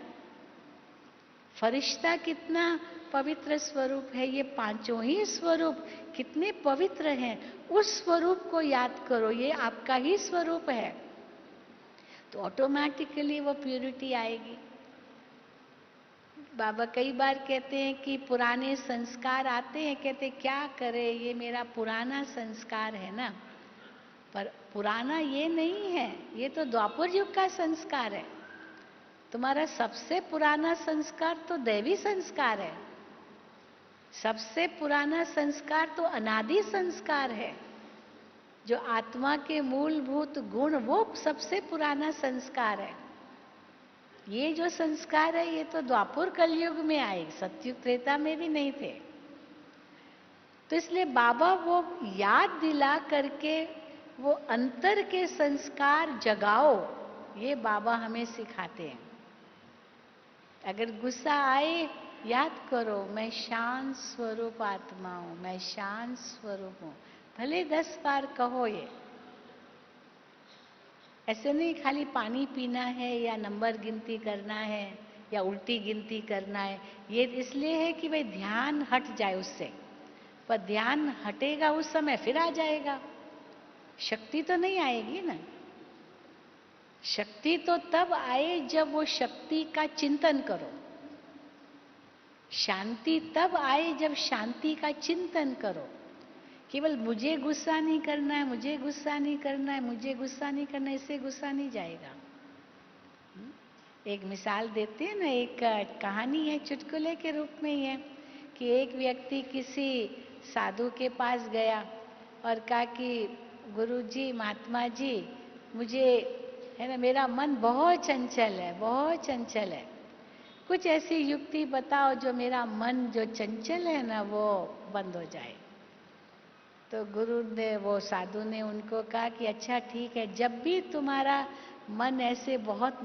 फरिश्ता कितना पवित्र स्वरूप है। ये पांचों ही स्वरूप कितने पवित्र हैं। उस स्वरूप को याद करो, ये आपका ही स्वरूप है, तो ऑटोमेटिकली वो प्यूरिटी आएगी। बाबा कई बार कहते हैं कि पुराने संस्कार आते हैं, कहते क्या करे, ये मेरा पुराना संस्कार है ना। पर पुराना ये नहीं है, ये तो द्वापर युग का संस्कार है। तुम्हारा सबसे पुराना संस्कार तो दैवी संस्कार है। सबसे पुराना संस्कार तो अनादि संस्कार है। जो आत्मा के मूलभूत गुण, वो सबसे पुराना संस्कार है। ये जो संस्कार है, ये तो द्वापर कलयुग में आए, सतयुग त्रेता में भी नहीं थे। तो इसलिए बाबा वो याद दिला करके वो अंतर के संस्कार जगाओ, ये बाबा हमें सिखाते हैं। अगर गुस्सा आए, याद करो मैं शांत स्वरूप आत्मा हूं, मैं शांत स्वरूप हूं। भले 10 बार कहो ये। ऐसे नहीं खाली पानी पीना है या नंबर गिनती करना है या उल्टी गिनती करना है। ये इसलिए है कि भाई ध्यान हट जाए उससे, पर ध्यान हटेगा उस समय फिर आ जाएगा। शक्ति तो नहीं आएगी ना। शक्ति तो तब आए जब वो शक्ति का चिंतन करो। शांति तब आए जब शांति का चिंतन करो। केवल मुझे गुस्सा नहीं करना है, मुझे गुस्सा नहीं करना है, मुझे गुस्सा नहीं करना है, इससे गुस्सा नहीं जाएगा। एक मिसाल देते हैं ना, एक कहानी है, चुटकुले के रूप में ही है कि एक व्यक्ति किसी साधु के पास गया और कहा कि गुरुजी, महात्मा जी, मुझे है ना, मेरा मन बहुत चंचल है, बहुत चंचल है। कुछ ऐसी युक्ति बताओ जो मेरा मन जो चंचल है ना वो बंद हो जाए। तो गुरु ने, वो साधु ने उनको कहा कि अच्छा ठीक है, जब भी तुम्हारा मन ऐसे बहुत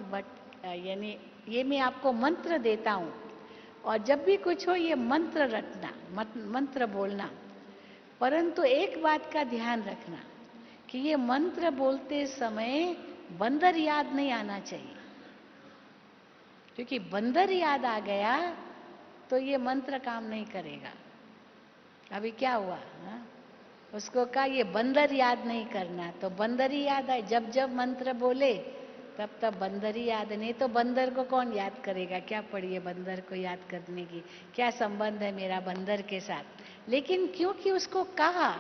यानी ये मैं आपको मंत्र देता हूँ, और जब भी कुछ हो ये मंत्र रटना, मंत्र बोलना। परंतु एक बात का ध्यान रखना कि ये मंत्र बोलते समय बंदर याद नहीं आना चाहिए, क्योंकि बंदर याद आ गया तो ये मंत्र काम नहीं करेगा। अभी क्या हुआ हा? उसको कहा ये बंदर याद नहीं करना, तो बंदर ही याद आए। जब जब मंत्र बोले तब तब बंदर ही याद, नहीं तो बंदर को कौन याद करेगा। क्या पड़ी है बंदर को याद करने की, क्या संबंध है मेरा बंदर के साथ। लेकिन क्योंकि उसको कहा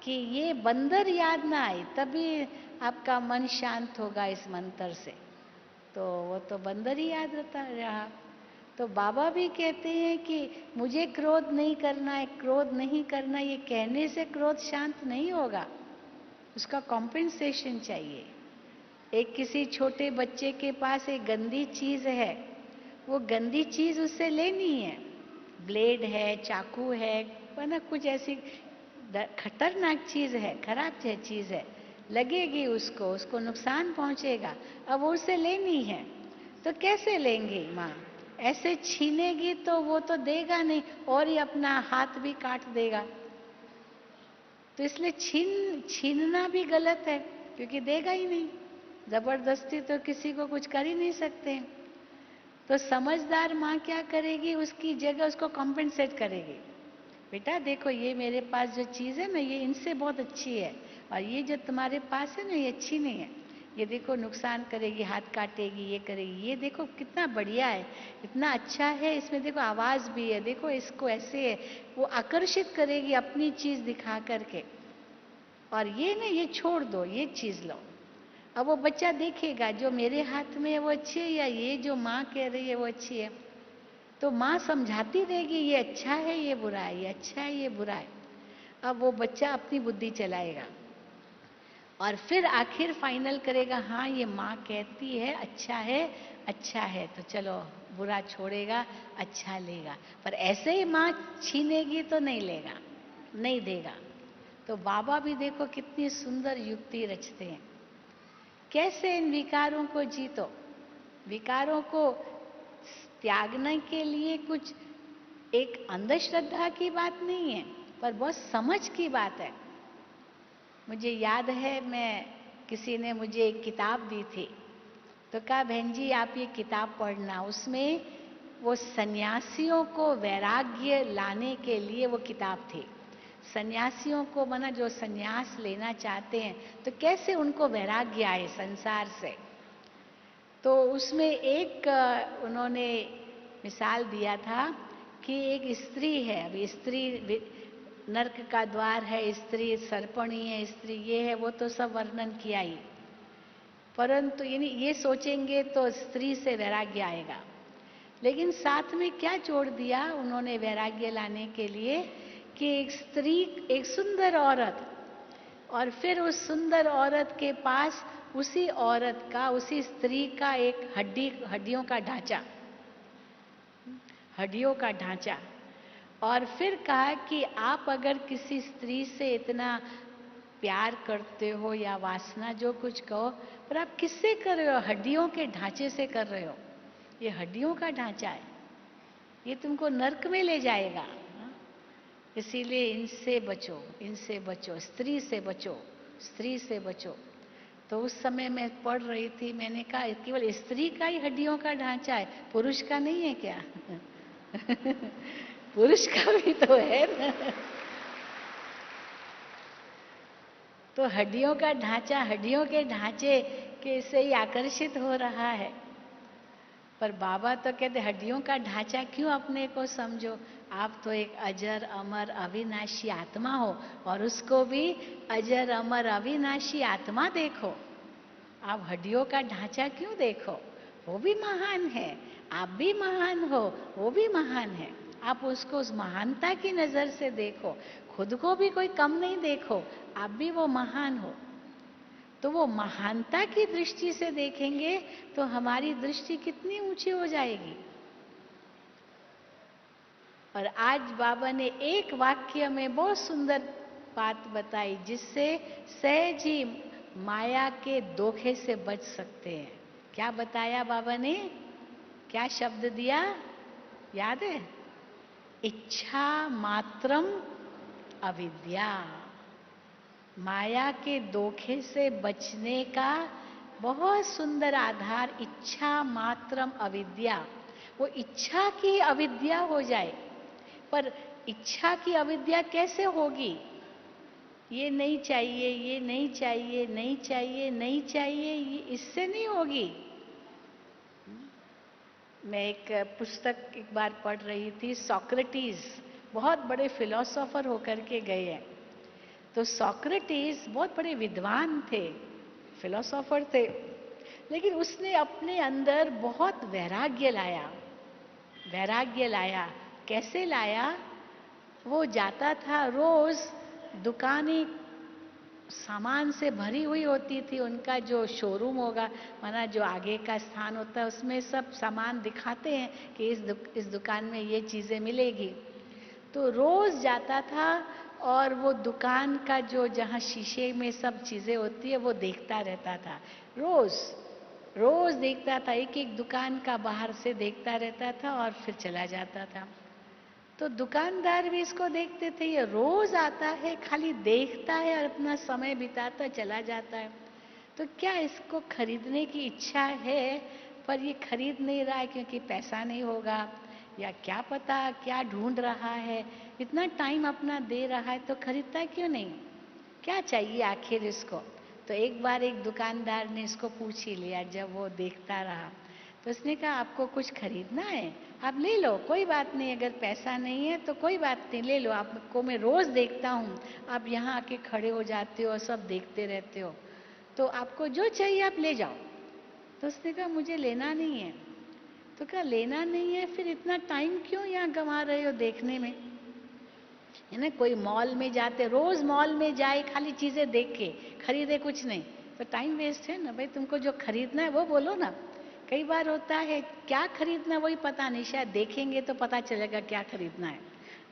कि ये बंदर याद ना आए, तभी आपका मन शांत होगा इस मंत्र से, तो वो तो बंदर ही याद रहता रहा। तो बाबा भी कहते हैं कि मुझे क्रोध नहीं करना है, क्रोध नहीं करना, ये कहने से क्रोध शांत नहीं होगा, उसका कॉम्पेंसेशन चाहिए। एक किसी छोटे बच्चे के पास एक गंदी चीज है, वो गंदी चीज उससे लेनी है, ब्लेड है, चाकू है ना, कुछ ऐसी खतरनाक चीज है, खराब चीज है, लगेगी उसको, उसको नुकसान पहुंचेगा, अब वो उसे लेनी है। तो कैसे लेंगे माँ, ऐसे छीनेगी तो वो तो देगा नहीं, और ही अपना हाथ भी काट देगा। तो इसलिए छीनना भी गलत है, क्योंकि देगा ही नहीं। जबरदस्ती तो किसी को कुछ कर ही नहीं सकते। तो समझदार माँ क्या करेगी, उसकी जगह उसको कॉम्पेंसेट करेगी। बेटा देखो, ये मेरे पास जो चीज़ है ना, ये इनसे बहुत अच्छी है, और ये जो तुम्हारे पास है ना, ये अच्छी नहीं है। ये देखो नुकसान करेगी, हाथ काटेगी, ये करेगी। ये देखो कितना बढ़िया है, इतना अच्छा है, इसमें देखो आवाज़ भी है, देखो इसको ऐसे है। वो आकर्षित करेगी अपनी चीज़ दिखा करके, और ये ना, ये छोड़ दो, ये चीज़ लो। अब वो बच्चा देखेगा जो मेरे हाथ में है वो अच्छी है, या ये जो माँ कह रही है वो अच्छी है। तो माँ समझाती रहेगी, ये अच्छा है, ये बुरा है, ये अच्छा है, ये बुरा है। अब वो बच्चा अपनी बुद्धि चलाएगा और फिर आखिर फाइनल करेगा, हाँ ये माँ कहती है अच्छा है, अच्छा है, तो चलो बुरा छोड़ेगा, अच्छा लेगा। पर ऐसे ही माँ छीनेगी तो नहीं लेगा, नहीं देगा। तो बाबा भी देखो कितनी सुंदर युक्ति रचते हैं, कैसे इन विकारों को जीतो। विकारों को त्यागने के लिए कुछ एक अंधश्रद्धा की बात नहीं है, पर बहुत समझ की बात है। मुझे याद है, मैं किसी ने मुझे एक किताब दी थी, तो कहा बहन जी आप ये किताब पढ़ना, उसमें वो सन्यासियों को वैराग्य लाने के लिए वो किताब थी। सन्यासियों को, माना जो सन्यास लेना चाहते हैं, तो कैसे उनको वैराग्य आए संसार से। तो उसमें एक उन्होंने मिसाल दिया था कि एक स्त्री है, अभी स्त्री नरक का द्वार है, स्त्री सर्पणी है, स्त्री ये है, वो तो सब वर्णन किया ही। परंतु ये सोचेंगे तो स्त्री से वैराग्य आएगा। लेकिन साथ में क्या जोड़ दिया उन्होंने वैराग्य लाने के लिए कि एक स्त्री, एक सुंदर औरत, और फिर उस सुंदर औरत के पास उसी औरत का, उसी स्त्री का एक हड्डियों का ढांचा, हड्डियों का ढांचा। और फिर कहा कि आप अगर किसी स्त्री से इतना प्यार करते हो या वासना जो कुछ कहो, पर आप किससे कर रहे हो? हड्डियों के ढांचे से कर रहे हो। ये हड्डियों का ढांचा है, ये तुमको नरक में ले जाएगा। इसीलिए इनसे बचो, इनसे बचो, स्त्री से बचो, स्त्री से बचो। तो उस समय मैं पढ़ रही थी, मैंने कहा केवल स्त्री का ही हड्डियों का ढांचा है, पुरुष का नहीं है क्या? पुरुष का भी तो है ना। तो हड्डियों का ढांचा, हड्डियों के ढांचे के से ही आकर्षित हो रहा है। पर बाबा तो कहते हड्डियों का ढांचा क्यों अपने को समझो, आप तो एक अजर अमर अविनाशी आत्मा हो, और उसको भी अजर अमर अविनाशी आत्मा देखो। आप हड्डियों का ढांचा क्यों देखो? वो भी महान है, आप भी महान हो, वो भी महान है। आप उसको उस महानता की नजर से देखो, खुद को भी कोई कम नहीं देखो, आप भी वो महान हो। तो वो महानता की दृष्टि से देखेंगे तो हमारी दृष्टि कितनी ऊंची हो जाएगी। और आज बाबा ने एक वाक्य में बहुत सुंदर बात बताई, जिससे सहज ही माया के धोखे से बच सकते हैं। क्या बताया बाबा ने? क्या शब्द दिया, याद है? इच्छा मात्रम अविद्या। माया के धोखे से बचने का बहुत सुंदर आधार इच्छा मात्रम अविद्या। वो इच्छा की अविद्या हो जाए। पर इच्छा की अविद्या कैसे होगी? ये नहीं चाहिए, ये नहीं चाहिए, नहीं चाहिए, नहीं चाहिए, ये इससे नहीं होगी। मैं एक पुस्तक एक बार पढ़ रही थी, सोक्रेटिस बहुत बड़े फिलोसोफर होकर के गए हैं। तो सोक्रेटिस बहुत बड़े विद्वान थे, फिलोसोफर थे, लेकिन उसने अपने अंदर बहुत वैराग्य लाया। वैराग्य लाया, कैसे लाया? वो जाता था रोज, दुकानें सामान से भरी हुई होती थी, उनका जो शोरूम होगा, माना जो आगे का स्थान होता है, उसमें सब सामान दिखाते हैं कि इस दुकान में ये चीज़ें मिलेगी। तो रोज जाता था और वो दुकान का जो जहाँ शीशे में सब चीज़ें होती है वो देखता रहता था। रोज रोज देखता था, एक एक दुकान का बाहर से देखता रहता था और फिर चला जाता था। तो दुकानदार भी इसको देखते थे, ये रोज आता है, खाली देखता है और अपना समय बिताता चला जाता है, तो क्या इसको खरीदने की इच्छा है, पर ये खरीद नहीं रहा है क्योंकि पैसा नहीं होगा, या क्या पता क्या ढूंढ रहा है, इतना टाइम अपना दे रहा है, तो खरीदता क्यों नहीं? क्या चाहिए आखिर इसको? तो एक बार एक दुकानदार ने इसको पूछ ही लिया, जब वो देखता रहा तो उसने कहा आपको कुछ खरीदना है, आप ले लो, कोई बात नहीं, अगर पैसा नहीं है तो कोई बात नहीं, ले लो, आपको मैं रोज देखता हूँ, आप यहाँ आके खड़े हो जाते हो, सब देखते रहते हो, तो आपको जो चाहिए आप ले जाओ। तो उसने कहा मुझे लेना नहीं है। तो कहा लेना नहीं है, फिर इतना टाइम क्यों यहाँ गंवा रहे हो देखने में? है ना, कोई मॉल में जाते, रोज मॉल में जाए, खाली चीजें देख के खरीदे कुछ नहीं, तो टाइम वेस्ट है ना भाई। तुमको जो खरीदना है वो बोलो ना। कई बार होता है क्या खरीदना वही पता नहीं, शायद देखेंगे तो पता चलेगा क्या खरीदना है,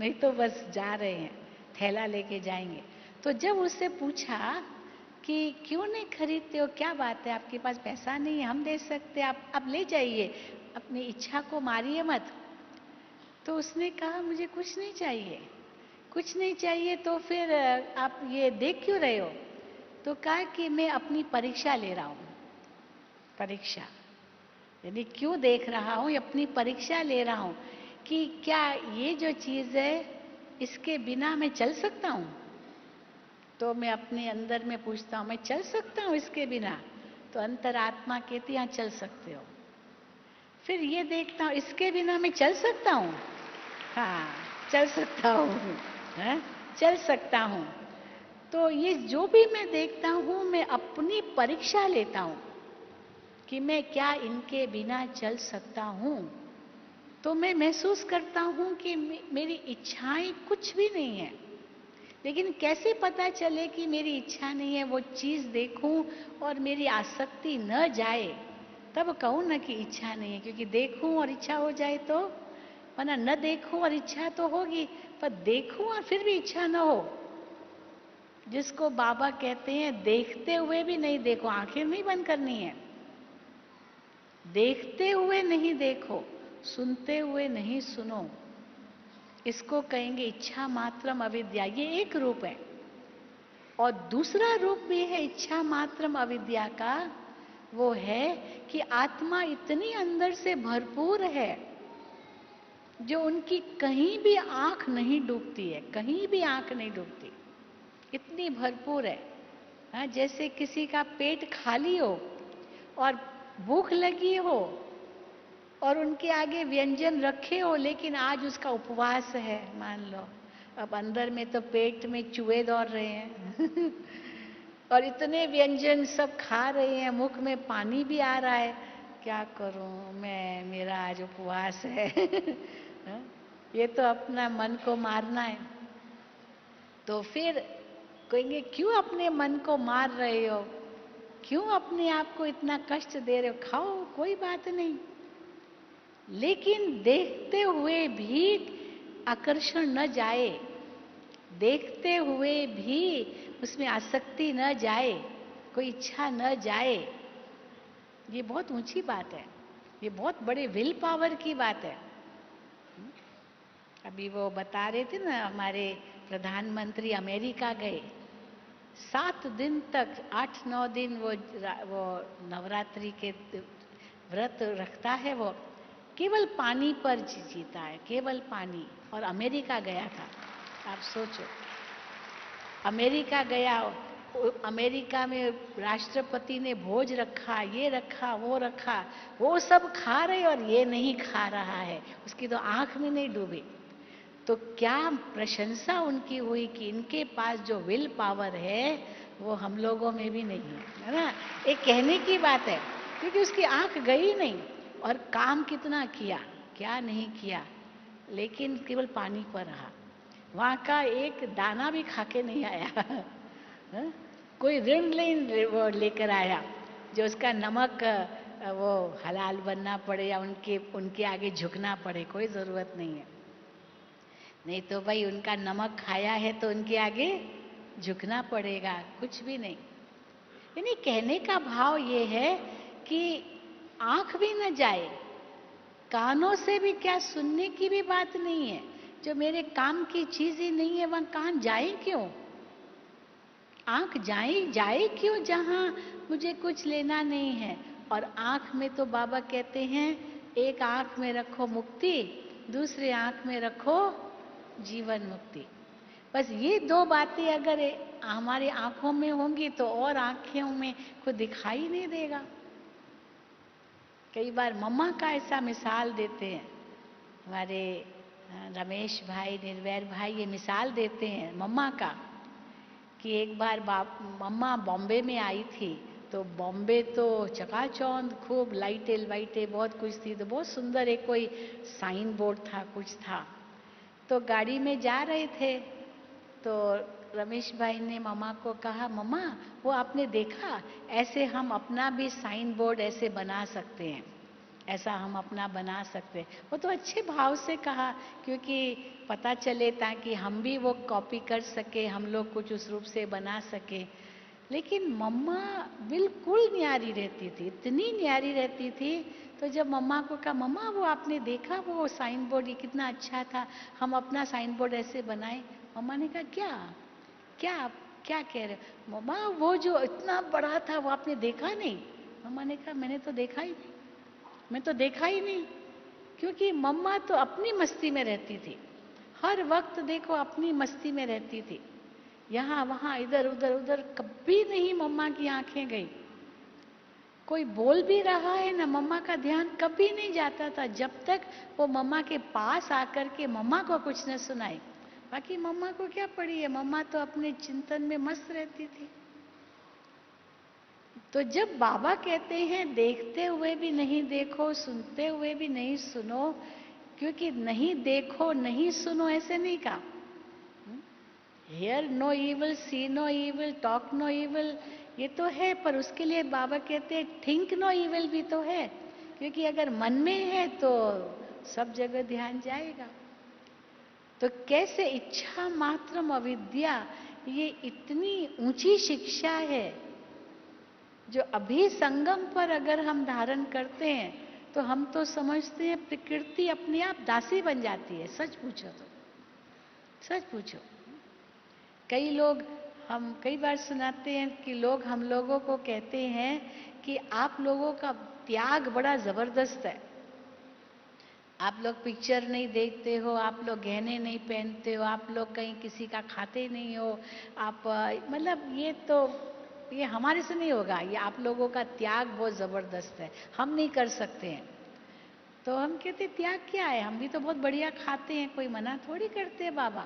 नहीं तो बस जा रहे हैं, थैला लेके जाएंगे। तो जब उससे पूछा कि क्यों नहीं खरीदते हो, क्या बात है, आपके पास पैसा नहीं है, हम दे सकते, आप ले जाइए, अपनी इच्छा को मारिए मत। तो उसने कहा मुझे कुछ नहीं चाहिए। कुछ नहीं चाहिए तो फिर आप ये देख क्यों रहे हो? तो कहा कि मैं अपनी परीक्षा ले रहा हूँ। परीक्षा यानी क्यों देख रहा हूँ, अपनी परीक्षा ले रहा हूँ कि क्या ये जो चीज़ है इसके बिना मैं चल सकता हूँ। तो मैं अपने अंदर में पूछता हूँ मैं चल सकता हूँ इसके बिना? तो अंतरात्मा कहती हाँ चल सकते हो। फिर ये देखता हूँ इसके बिना मैं चल सकता हूँ? हाँ, चल सकता हूँ, हाँ, चल सकता हूँ। तो ये जो भी मैं देखता हूँ मैं अपनी परीक्षा लेता हूँ कि मैं क्या इनके बिना चल सकता हूँ। तो मैं महसूस करता हूँ कि मेरी इच्छाएं कुछ भी नहीं है। लेकिन कैसे पता चले कि मेरी इच्छा नहीं है? वो चीज देखूं और मेरी आसक्ति न जाए, तब कहूं ना कि इच्छा नहीं है। क्योंकि देखूं और इच्छा हो जाए तो, वरना न देखूं और इच्छा तो होगी, पर देखूं और फिर भी इच्छा न हो, जिसको बाबा कहते हैं देखते हुए भी नहीं देखो। आंखें नहीं बंद करनी है, देखते हुए नहीं देखो, सुनते हुए नहीं सुनो। इसको कहेंगे इच्छा मात्रम अविद्या। ये एक रूप है। और दूसरा रूप भी है इच्छा मात्रम अविद्या का, वो है कि आत्मा इतनी अंदर से भरपूर है जो उनकी कहीं भी आंख नहीं डूबती है, कहीं भी आंख नहीं डूबती, इतनी भरपूर है। हाँ, जैसे किसी का पेट खाली हो और भूख लगी हो और उनके आगे व्यंजन रखे हो, लेकिन आज उसका उपवास है मान लो। अब अंदर में तो पेट में चूहे दौड़ रहे हैं और इतने व्यंजन सब खा रहे हैं, मुख में पानी भी आ रहा है। क्या करूं मैं, मेरा आज उपवास है ये तो अपना मन को मारना है। तो फिर कहेंगे क्यों अपने मन को मार रहे हो, क्यों अपने आप को इतना कष्ट दे रहे हो? खाओ, कोई बात नहीं, लेकिन देखते हुए भी आकर्षण न जाए, देखते हुए भी उसमें आसक्ति न जाए, कोई इच्छा न जाए। ये बहुत ऊंची बात है, ये बहुत बड़े विल पावर की बात है। अभी वो बता रहे थे ना, हमारे प्रधानमंत्री अमेरिका गए, 7 दिन तक, 8-9 दिन वो नवरात्रि के व्रत रखता है। वो केवल पानी पर जीता है, केवल पानी। और अमेरिका गया था। आप सोचो, अमेरिका गया, अमेरिका में राष्ट्रपति ने भोज रखा, ये रखा, वो रखा, वो सब खा रहे और ये नहीं खा रहा है, उसकी तो आंख में नहीं डूबी। तो क्या प्रशंसा उनकी हुई कि इनके पास जो विल पावर है वो हम लोगों में भी नहीं है ना। एक कहने की बात है, क्योंकि उसकी आंख गई नहीं। और काम कितना किया, क्या नहीं किया, लेकिन केवल पानी पर रहा। वहां का एक दाना भी खा के नहीं आया हा? कोई ऋण वो लेकर आया जो उसका नमक वो हलाल बनना पड़े या उनके आगे झुकना पड़े, कोई जरूरत नहीं है। नहीं तो भाई उनका नमक खाया है तो उनके आगे झुकना पड़ेगा, कुछ भी नहीं। यानी कहने का भाव ये है कि आंख भी न जाए, कानों से भी क्या, सुनने की भी बात नहीं है। जो मेरे काम की चीज ही नहीं है वहां कान जाए क्यों, आंख जाए क्यों जहां मुझे कुछ लेना नहीं है। और आंख में तो बाबा कहते हैं एक आंख में रखो मुक्ति, दूसरे आंख में रखो जीवन मुक्ति। बस ये 2 बातें अगर हमारी आंखों में होंगी तो और आंखों में कुछ दिखाई नहीं देगा। कई बार मम्मा का ऐसा मिसाल देते हैं हमारे रमेश भाई, निर्वैर भाई, ये मिसाल देते हैं मम्मा का कि एक बार मम्मा बॉम्बे में आई थी। तो बॉम्बे तो चकाचौंध, खूब लाइटें वाइटें बहुत कुछ थी। तो बहुत सुंदर एक कोई साइन बोर्ड था, कुछ था। तो गाड़ी में जा रहे थे तो रमेश भाई ने मम्मा को कहा, मम्मा वो आपने देखा, ऐसे हम अपना भी साइन बोर्ड ऐसे बना सकते हैं, ऐसा हम अपना बना सकते हैं। वो तो अच्छे भाव से कहा, क्योंकि पता चले ताकि हम भी वो कॉपी कर सके, हम लोग कुछ उस रूप से बना सके। लेकिन मम्मा बिल्कुल न्यारी रहती थी, इतनी न्यारी रहती थी। तो जब मम्मा को कहा, मम्मा वो आपने देखा वो साइन बोर्ड, ये कितना अच्छा था, हम अपना साइन बोर्ड ऐसे बनाए। मम्मा ने कहा, क्या क्या आप क्या कह रहे हो? मम्मा वो जो इतना बड़ा था वो आपने देखा नहीं? मम्मा ने कहा, मैंने तो देखा ही नहीं, मैं तो देखा ही नहीं। क्योंकि मम्मा तो अपनी मस्ती में रहती थी, हर वक्त देखो अपनी मस्ती में रहती थी, यहाँ वहाँ इधर उधर उधर, कभी नहीं मम्मा की आंखें गई। कोई बोल भी रहा है ना, मम्मा का ध्यान कभी नहीं जाता था जब तक वो मम्मा के पास आकर के मम्मा को कुछ न सुनाए। बाकी मम्मा को क्या पड़ी है, मम्मा तो अपने चिंतन में मस्त रहती थी। तो जब बाबा कहते हैं देखते हुए भी नहीं देखो, सुनते हुए भी नहीं सुनो, क्योंकि नहीं देखो नहीं सुनो ऐसे नहीं कहा, hear no evil, see no evil, talk no evil, ये तो है, पर उसके लिए बाबा कहते हैं थिंक नो इविल भी तो है, क्योंकि अगर मन में है तो सब जगह ध्यान जाएगा। तो कैसे इच्छा मात्रम अविद्या, ये इतनी ऊंची शिक्षा है जो अभी संगम पर अगर हम धारण करते हैं तो हम तो समझते हैं प्रकृति अपने आप दासी बन जाती है। सच पूछो तो, सच पूछो, कई लोग, हम कई बार सुनाते हैं कि लोग हम लोगों को कहते हैं कि आप लोगों का त्याग बड़ा जबरदस्त है, आप लोग पिक्चर नहीं देखते हो, आप लोग गहने नहीं पहनते हो, आप लोग कहीं किसी का खाते नहीं हो, आप मतलब ये हमारे से नहीं होगा, ये आप लोगों का त्याग बहुत जबरदस्त है, हम नहीं कर सकते हैं। तो हम कहते त्याग क्या है, हम भी तो बहुत बढ़िया खाते हैं, कोई मना थोड़ी करते हैं बाबा।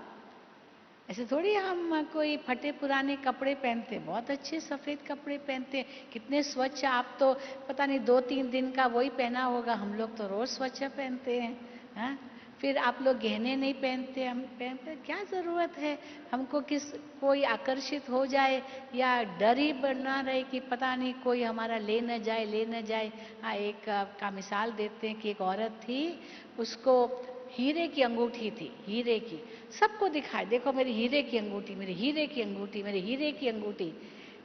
ऐसे थोड़ी हम कोई फटे पुराने कपड़े पहनते, बहुत अच्छे सफ़ेद कपड़े पहनते, कितने स्वच्छ, आप तो पता नहीं 2-3 दिन का वही पहना होगा, हम लोग तो रोज़ स्वच्छ पहनते हैं। हाँ, फिर आप लोग गहने नहीं पहनते, हम पहनते, क्या ज़रूरत है हमको कोई आकर्षित हो जाए या डर ही बना रहे कि पता नहीं कोई हमारा ले न जाए। हाँ, एक का मिसाल देते हैं कि एक औरत थी, उसको हीरे की अंगूठी थी, हीरे की, सबको दिखाए देखो मेरी हीरे की अंगूठी, मेरी हीरे की अंगूठी, मेरी हीरे की अंगूठी।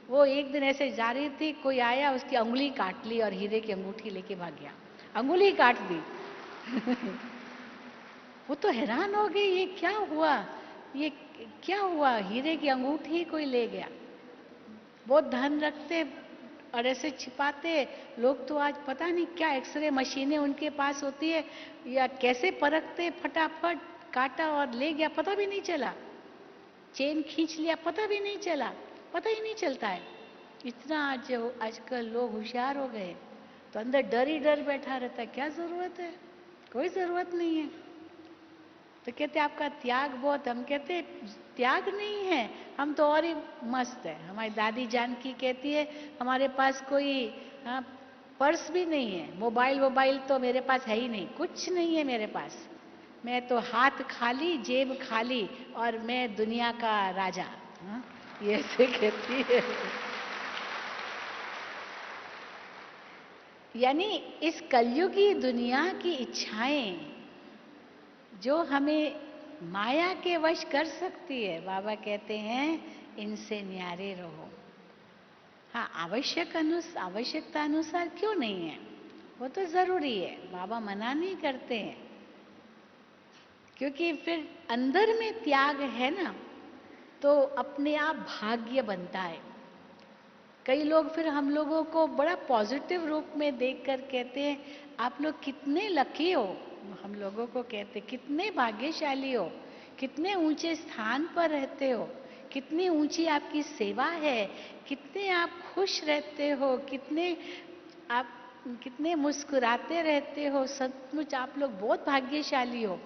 वो एक दिन ऐसे जा रही थी, कोई आया उसकी अंगुली काट ली और हीरे की अंगूठी लेके भाग गया, अंगुली काट दी। वो तो हैरान हो गई, ये क्या हुआ, ये क्या हुआ, हीरे की अंगूठी कोई ले गया। बहुत धन रखते और ऐसे छिपाते लोग, तो आज पता नहीं क्या एक्सरे मशीनें उनके पास होती है, या कैसे परखते, फटाफट काटा और ले गया, पता भी नहीं चला, चेन खींच लिया, पता भी नहीं चला, पता ही नहीं चलता है। इतना आजकल लोग होशियार हो गए, तो अंदर डर ही डर बैठा रहता है, क्या जरूरत है, कोई जरूरत नहीं है। तो कहते आपका त्याग बहुत, हम कहते त्याग नहीं है, हम तो और ही मस्त है। हमारी दादी जानकी कहती है हमारे पास कोई पर्स भी नहीं है, मोबाइल तो मेरे पास है ही नहीं, कुछ नहीं है मेरे पास, मैं तो हाथ खाली जेब खाली और मैं दुनिया का राजा। ये ऐसे कहती है। यानी इस कलयुगी दुनिया की इच्छाएं जो हमें माया के वश कर सकती है, बाबा कहते हैं इनसे न्यारे रहो। हाँ, आवश्यकता अनुसार क्यों नहीं है, वो तो जरूरी है, बाबा मना नहीं करते हैं, क्योंकि फिर अंदर में त्याग है ना, तो अपने आप भाग्य बनता है। कई लोग फिर हम लोगों को बड़ा पॉजिटिव रूप में देखकर कहते हैं आप लोग कितने लकी हो, हम लोगों को कहते कितने भाग्यशाली हो, कितने ऊंचे स्थान पर रहते हो, कितनी ऊंची आपकी सेवा है, कितने आप खुश रहते हो, कितने मुस्कुराते रहते हो, सचमुच आप लोग बहुत भाग्यशाली हो।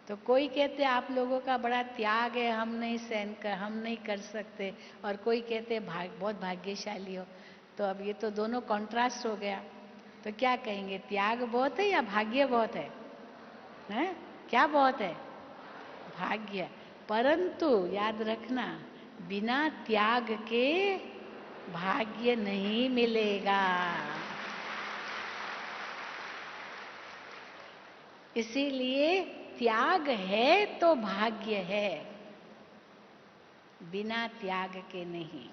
तो कोई कहते आप लोगों का बड़ा त्याग है, हम नहीं कर सकते, और कोई कहते बहुत भाग्यशाली हो। तो अब ये तो दोनों कॉन्ट्रास्ट हो गया, तो क्या कहेंगे, त्याग बहुत है या भाग्य बहुत है? हैं? क्या बहुत है? भाग्य। परंतु याद रखना, बिना त्याग के भाग्य नहीं मिलेगा। इसीलिए त्याग है तो भाग्य है, बिना त्याग के नहीं।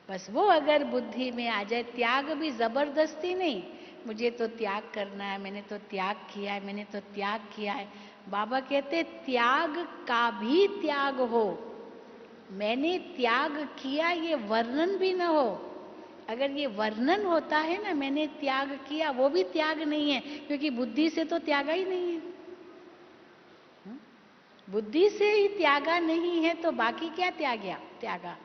बस वो अगर बुद्धि में आ जाए, त्याग भी जबरदस्ती नहीं, मुझे तो त्याग करना है, मैंने तो त्याग किया है, मैंने तो त्याग किया है। बाबा कहते त्याग का भी त्याग हो, मैंने त्याग किया ये वर्णन भी न हो। अगर ये वर्णन होता है ना, मैंने त्याग किया, वो भी त्याग नहीं है, क्योंकि बुद्धि से तो त्यागा ही नहीं है। बुद्धि से ही त्यागा नहीं है तो बाकी क्या त्यागा?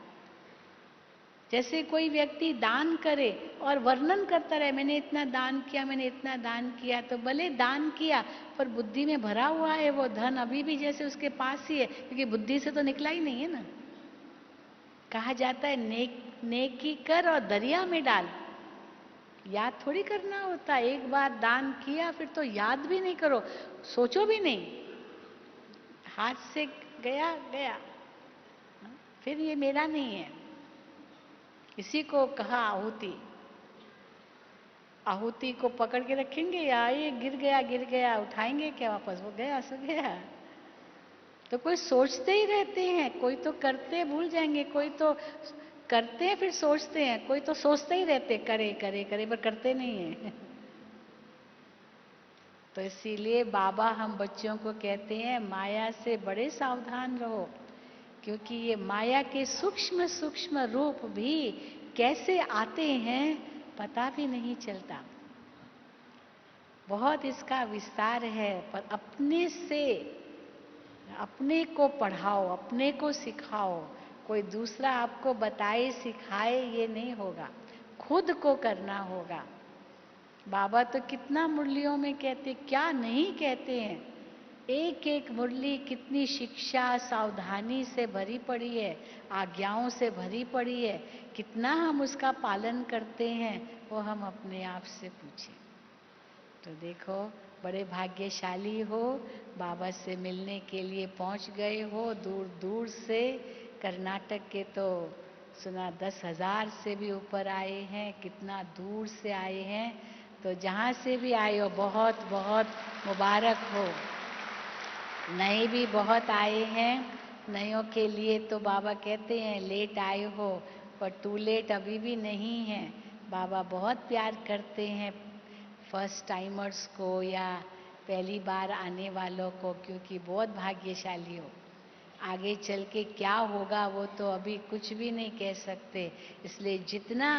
जैसे कोई व्यक्ति दान करे और वर्णन करता रहे, मैंने इतना दान किया, मैंने इतना दान किया, तो भले दान किया पर बुद्धि में भरा हुआ है वो धन, अभी भी जैसे उसके पास ही है, क्योंकि बुद्धि से तो निकला ही नहीं है ना। कहा जाता है नेकी कर और दरिया में डाल। याद थोड़ी करना होता, एक बार दान किया फिर तो याद भी नहीं करो, सोचो भी नहीं, हाथ से गया गया, फिर ये मेरा नहीं है। इसी को कहा आहुति। आहुति को पकड़ के रखेंगे या ये गिर गया उठाएंगे क्या वापस, वो गया सो गया। तो कोई सोचते ही रहते हैं, कोई तो करते भूल जाएंगे, कोई तो करते हैं फिर सोचते हैं, कोई तो सोचते ही रहते करे करे करे पर करते नहीं है। तो इसीलिए बाबा हम बच्चों को कहते हैं माया से बड़े सावधान रहो, क्योंकि ये माया के सूक्ष्म सूक्ष्म रूप भी कैसे आते हैं पता भी नहीं चलता। बहुत इसका विस्तार है, पर अपने से अपने को पढ़ाओ, अपने को सिखाओ। कोई दूसरा आपको बताए सिखाए ये नहीं होगा, खुद को करना होगा। बाबा तो कितना मुरलियों में कहते, क्या नहीं कहते हैं। एक एक मुरली कितनी शिक्षा सावधानी से भरी पड़ी है, आज्ञाओं से भरी पड़ी है। कितना हम उसका पालन करते हैं वो हम अपने आप से पूछें। तो देखो बड़े भाग्यशाली हो, बाबा से मिलने के लिए पहुंच गए हो दूर दूर से। कर्नाटक के तो सुना 10,000 से भी ऊपर आए हैं, कितना दूर से आए हैं। तो जहाँ से भी आए हो बहुत बहुत मुबारक हो। नए भी बहुत आए हैं, नयों के लिए तो बाबा कहते हैं लेट आए हो, पर टू लेट अभी भी नहीं है। बाबा बहुत प्यार करते हैं फर्स्ट टाइमर्स को या पहली बार आने वालों को, क्योंकि बहुत भाग्यशाली हो। आगे चल के क्या होगा वो तो अभी कुछ भी नहीं कह सकते, इसलिए जितना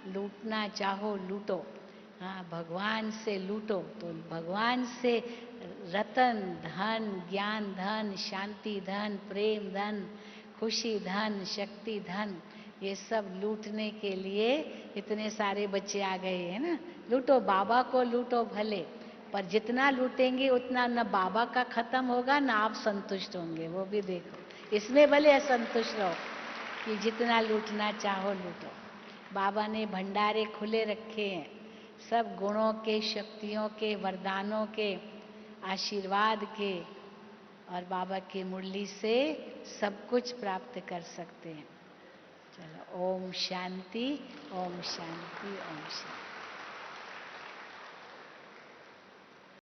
लूटना चाहो लूटो। हाँ, भगवान से लूटो तो भगवान से रतन धन, ज्ञान धन, शांति धन, प्रेम धन, खुशी धन, शक्ति धन, ये सब लूटने के लिए इतने सारे बच्चे आ गए हैं ना। लूटो, बाबा को लूटो भले, पर जितना लूटेंगे उतना न बाबा का खत्म होगा न आप संतुष्ट होंगे, वो भी देखो। इसमें भले असंतुष्ट रहो कि जितना लूटना चाहो लूटो। बाबा ने भंडारे खुले रखे हैं, सब गुणों के, शक्तियों के, वरदानों के, आशीर्वाद के, और बाबा की मुरली से सब कुछ प्राप्त कर सकते हैं। चलो, ओम शांति, ओम शांति, ओम शांति।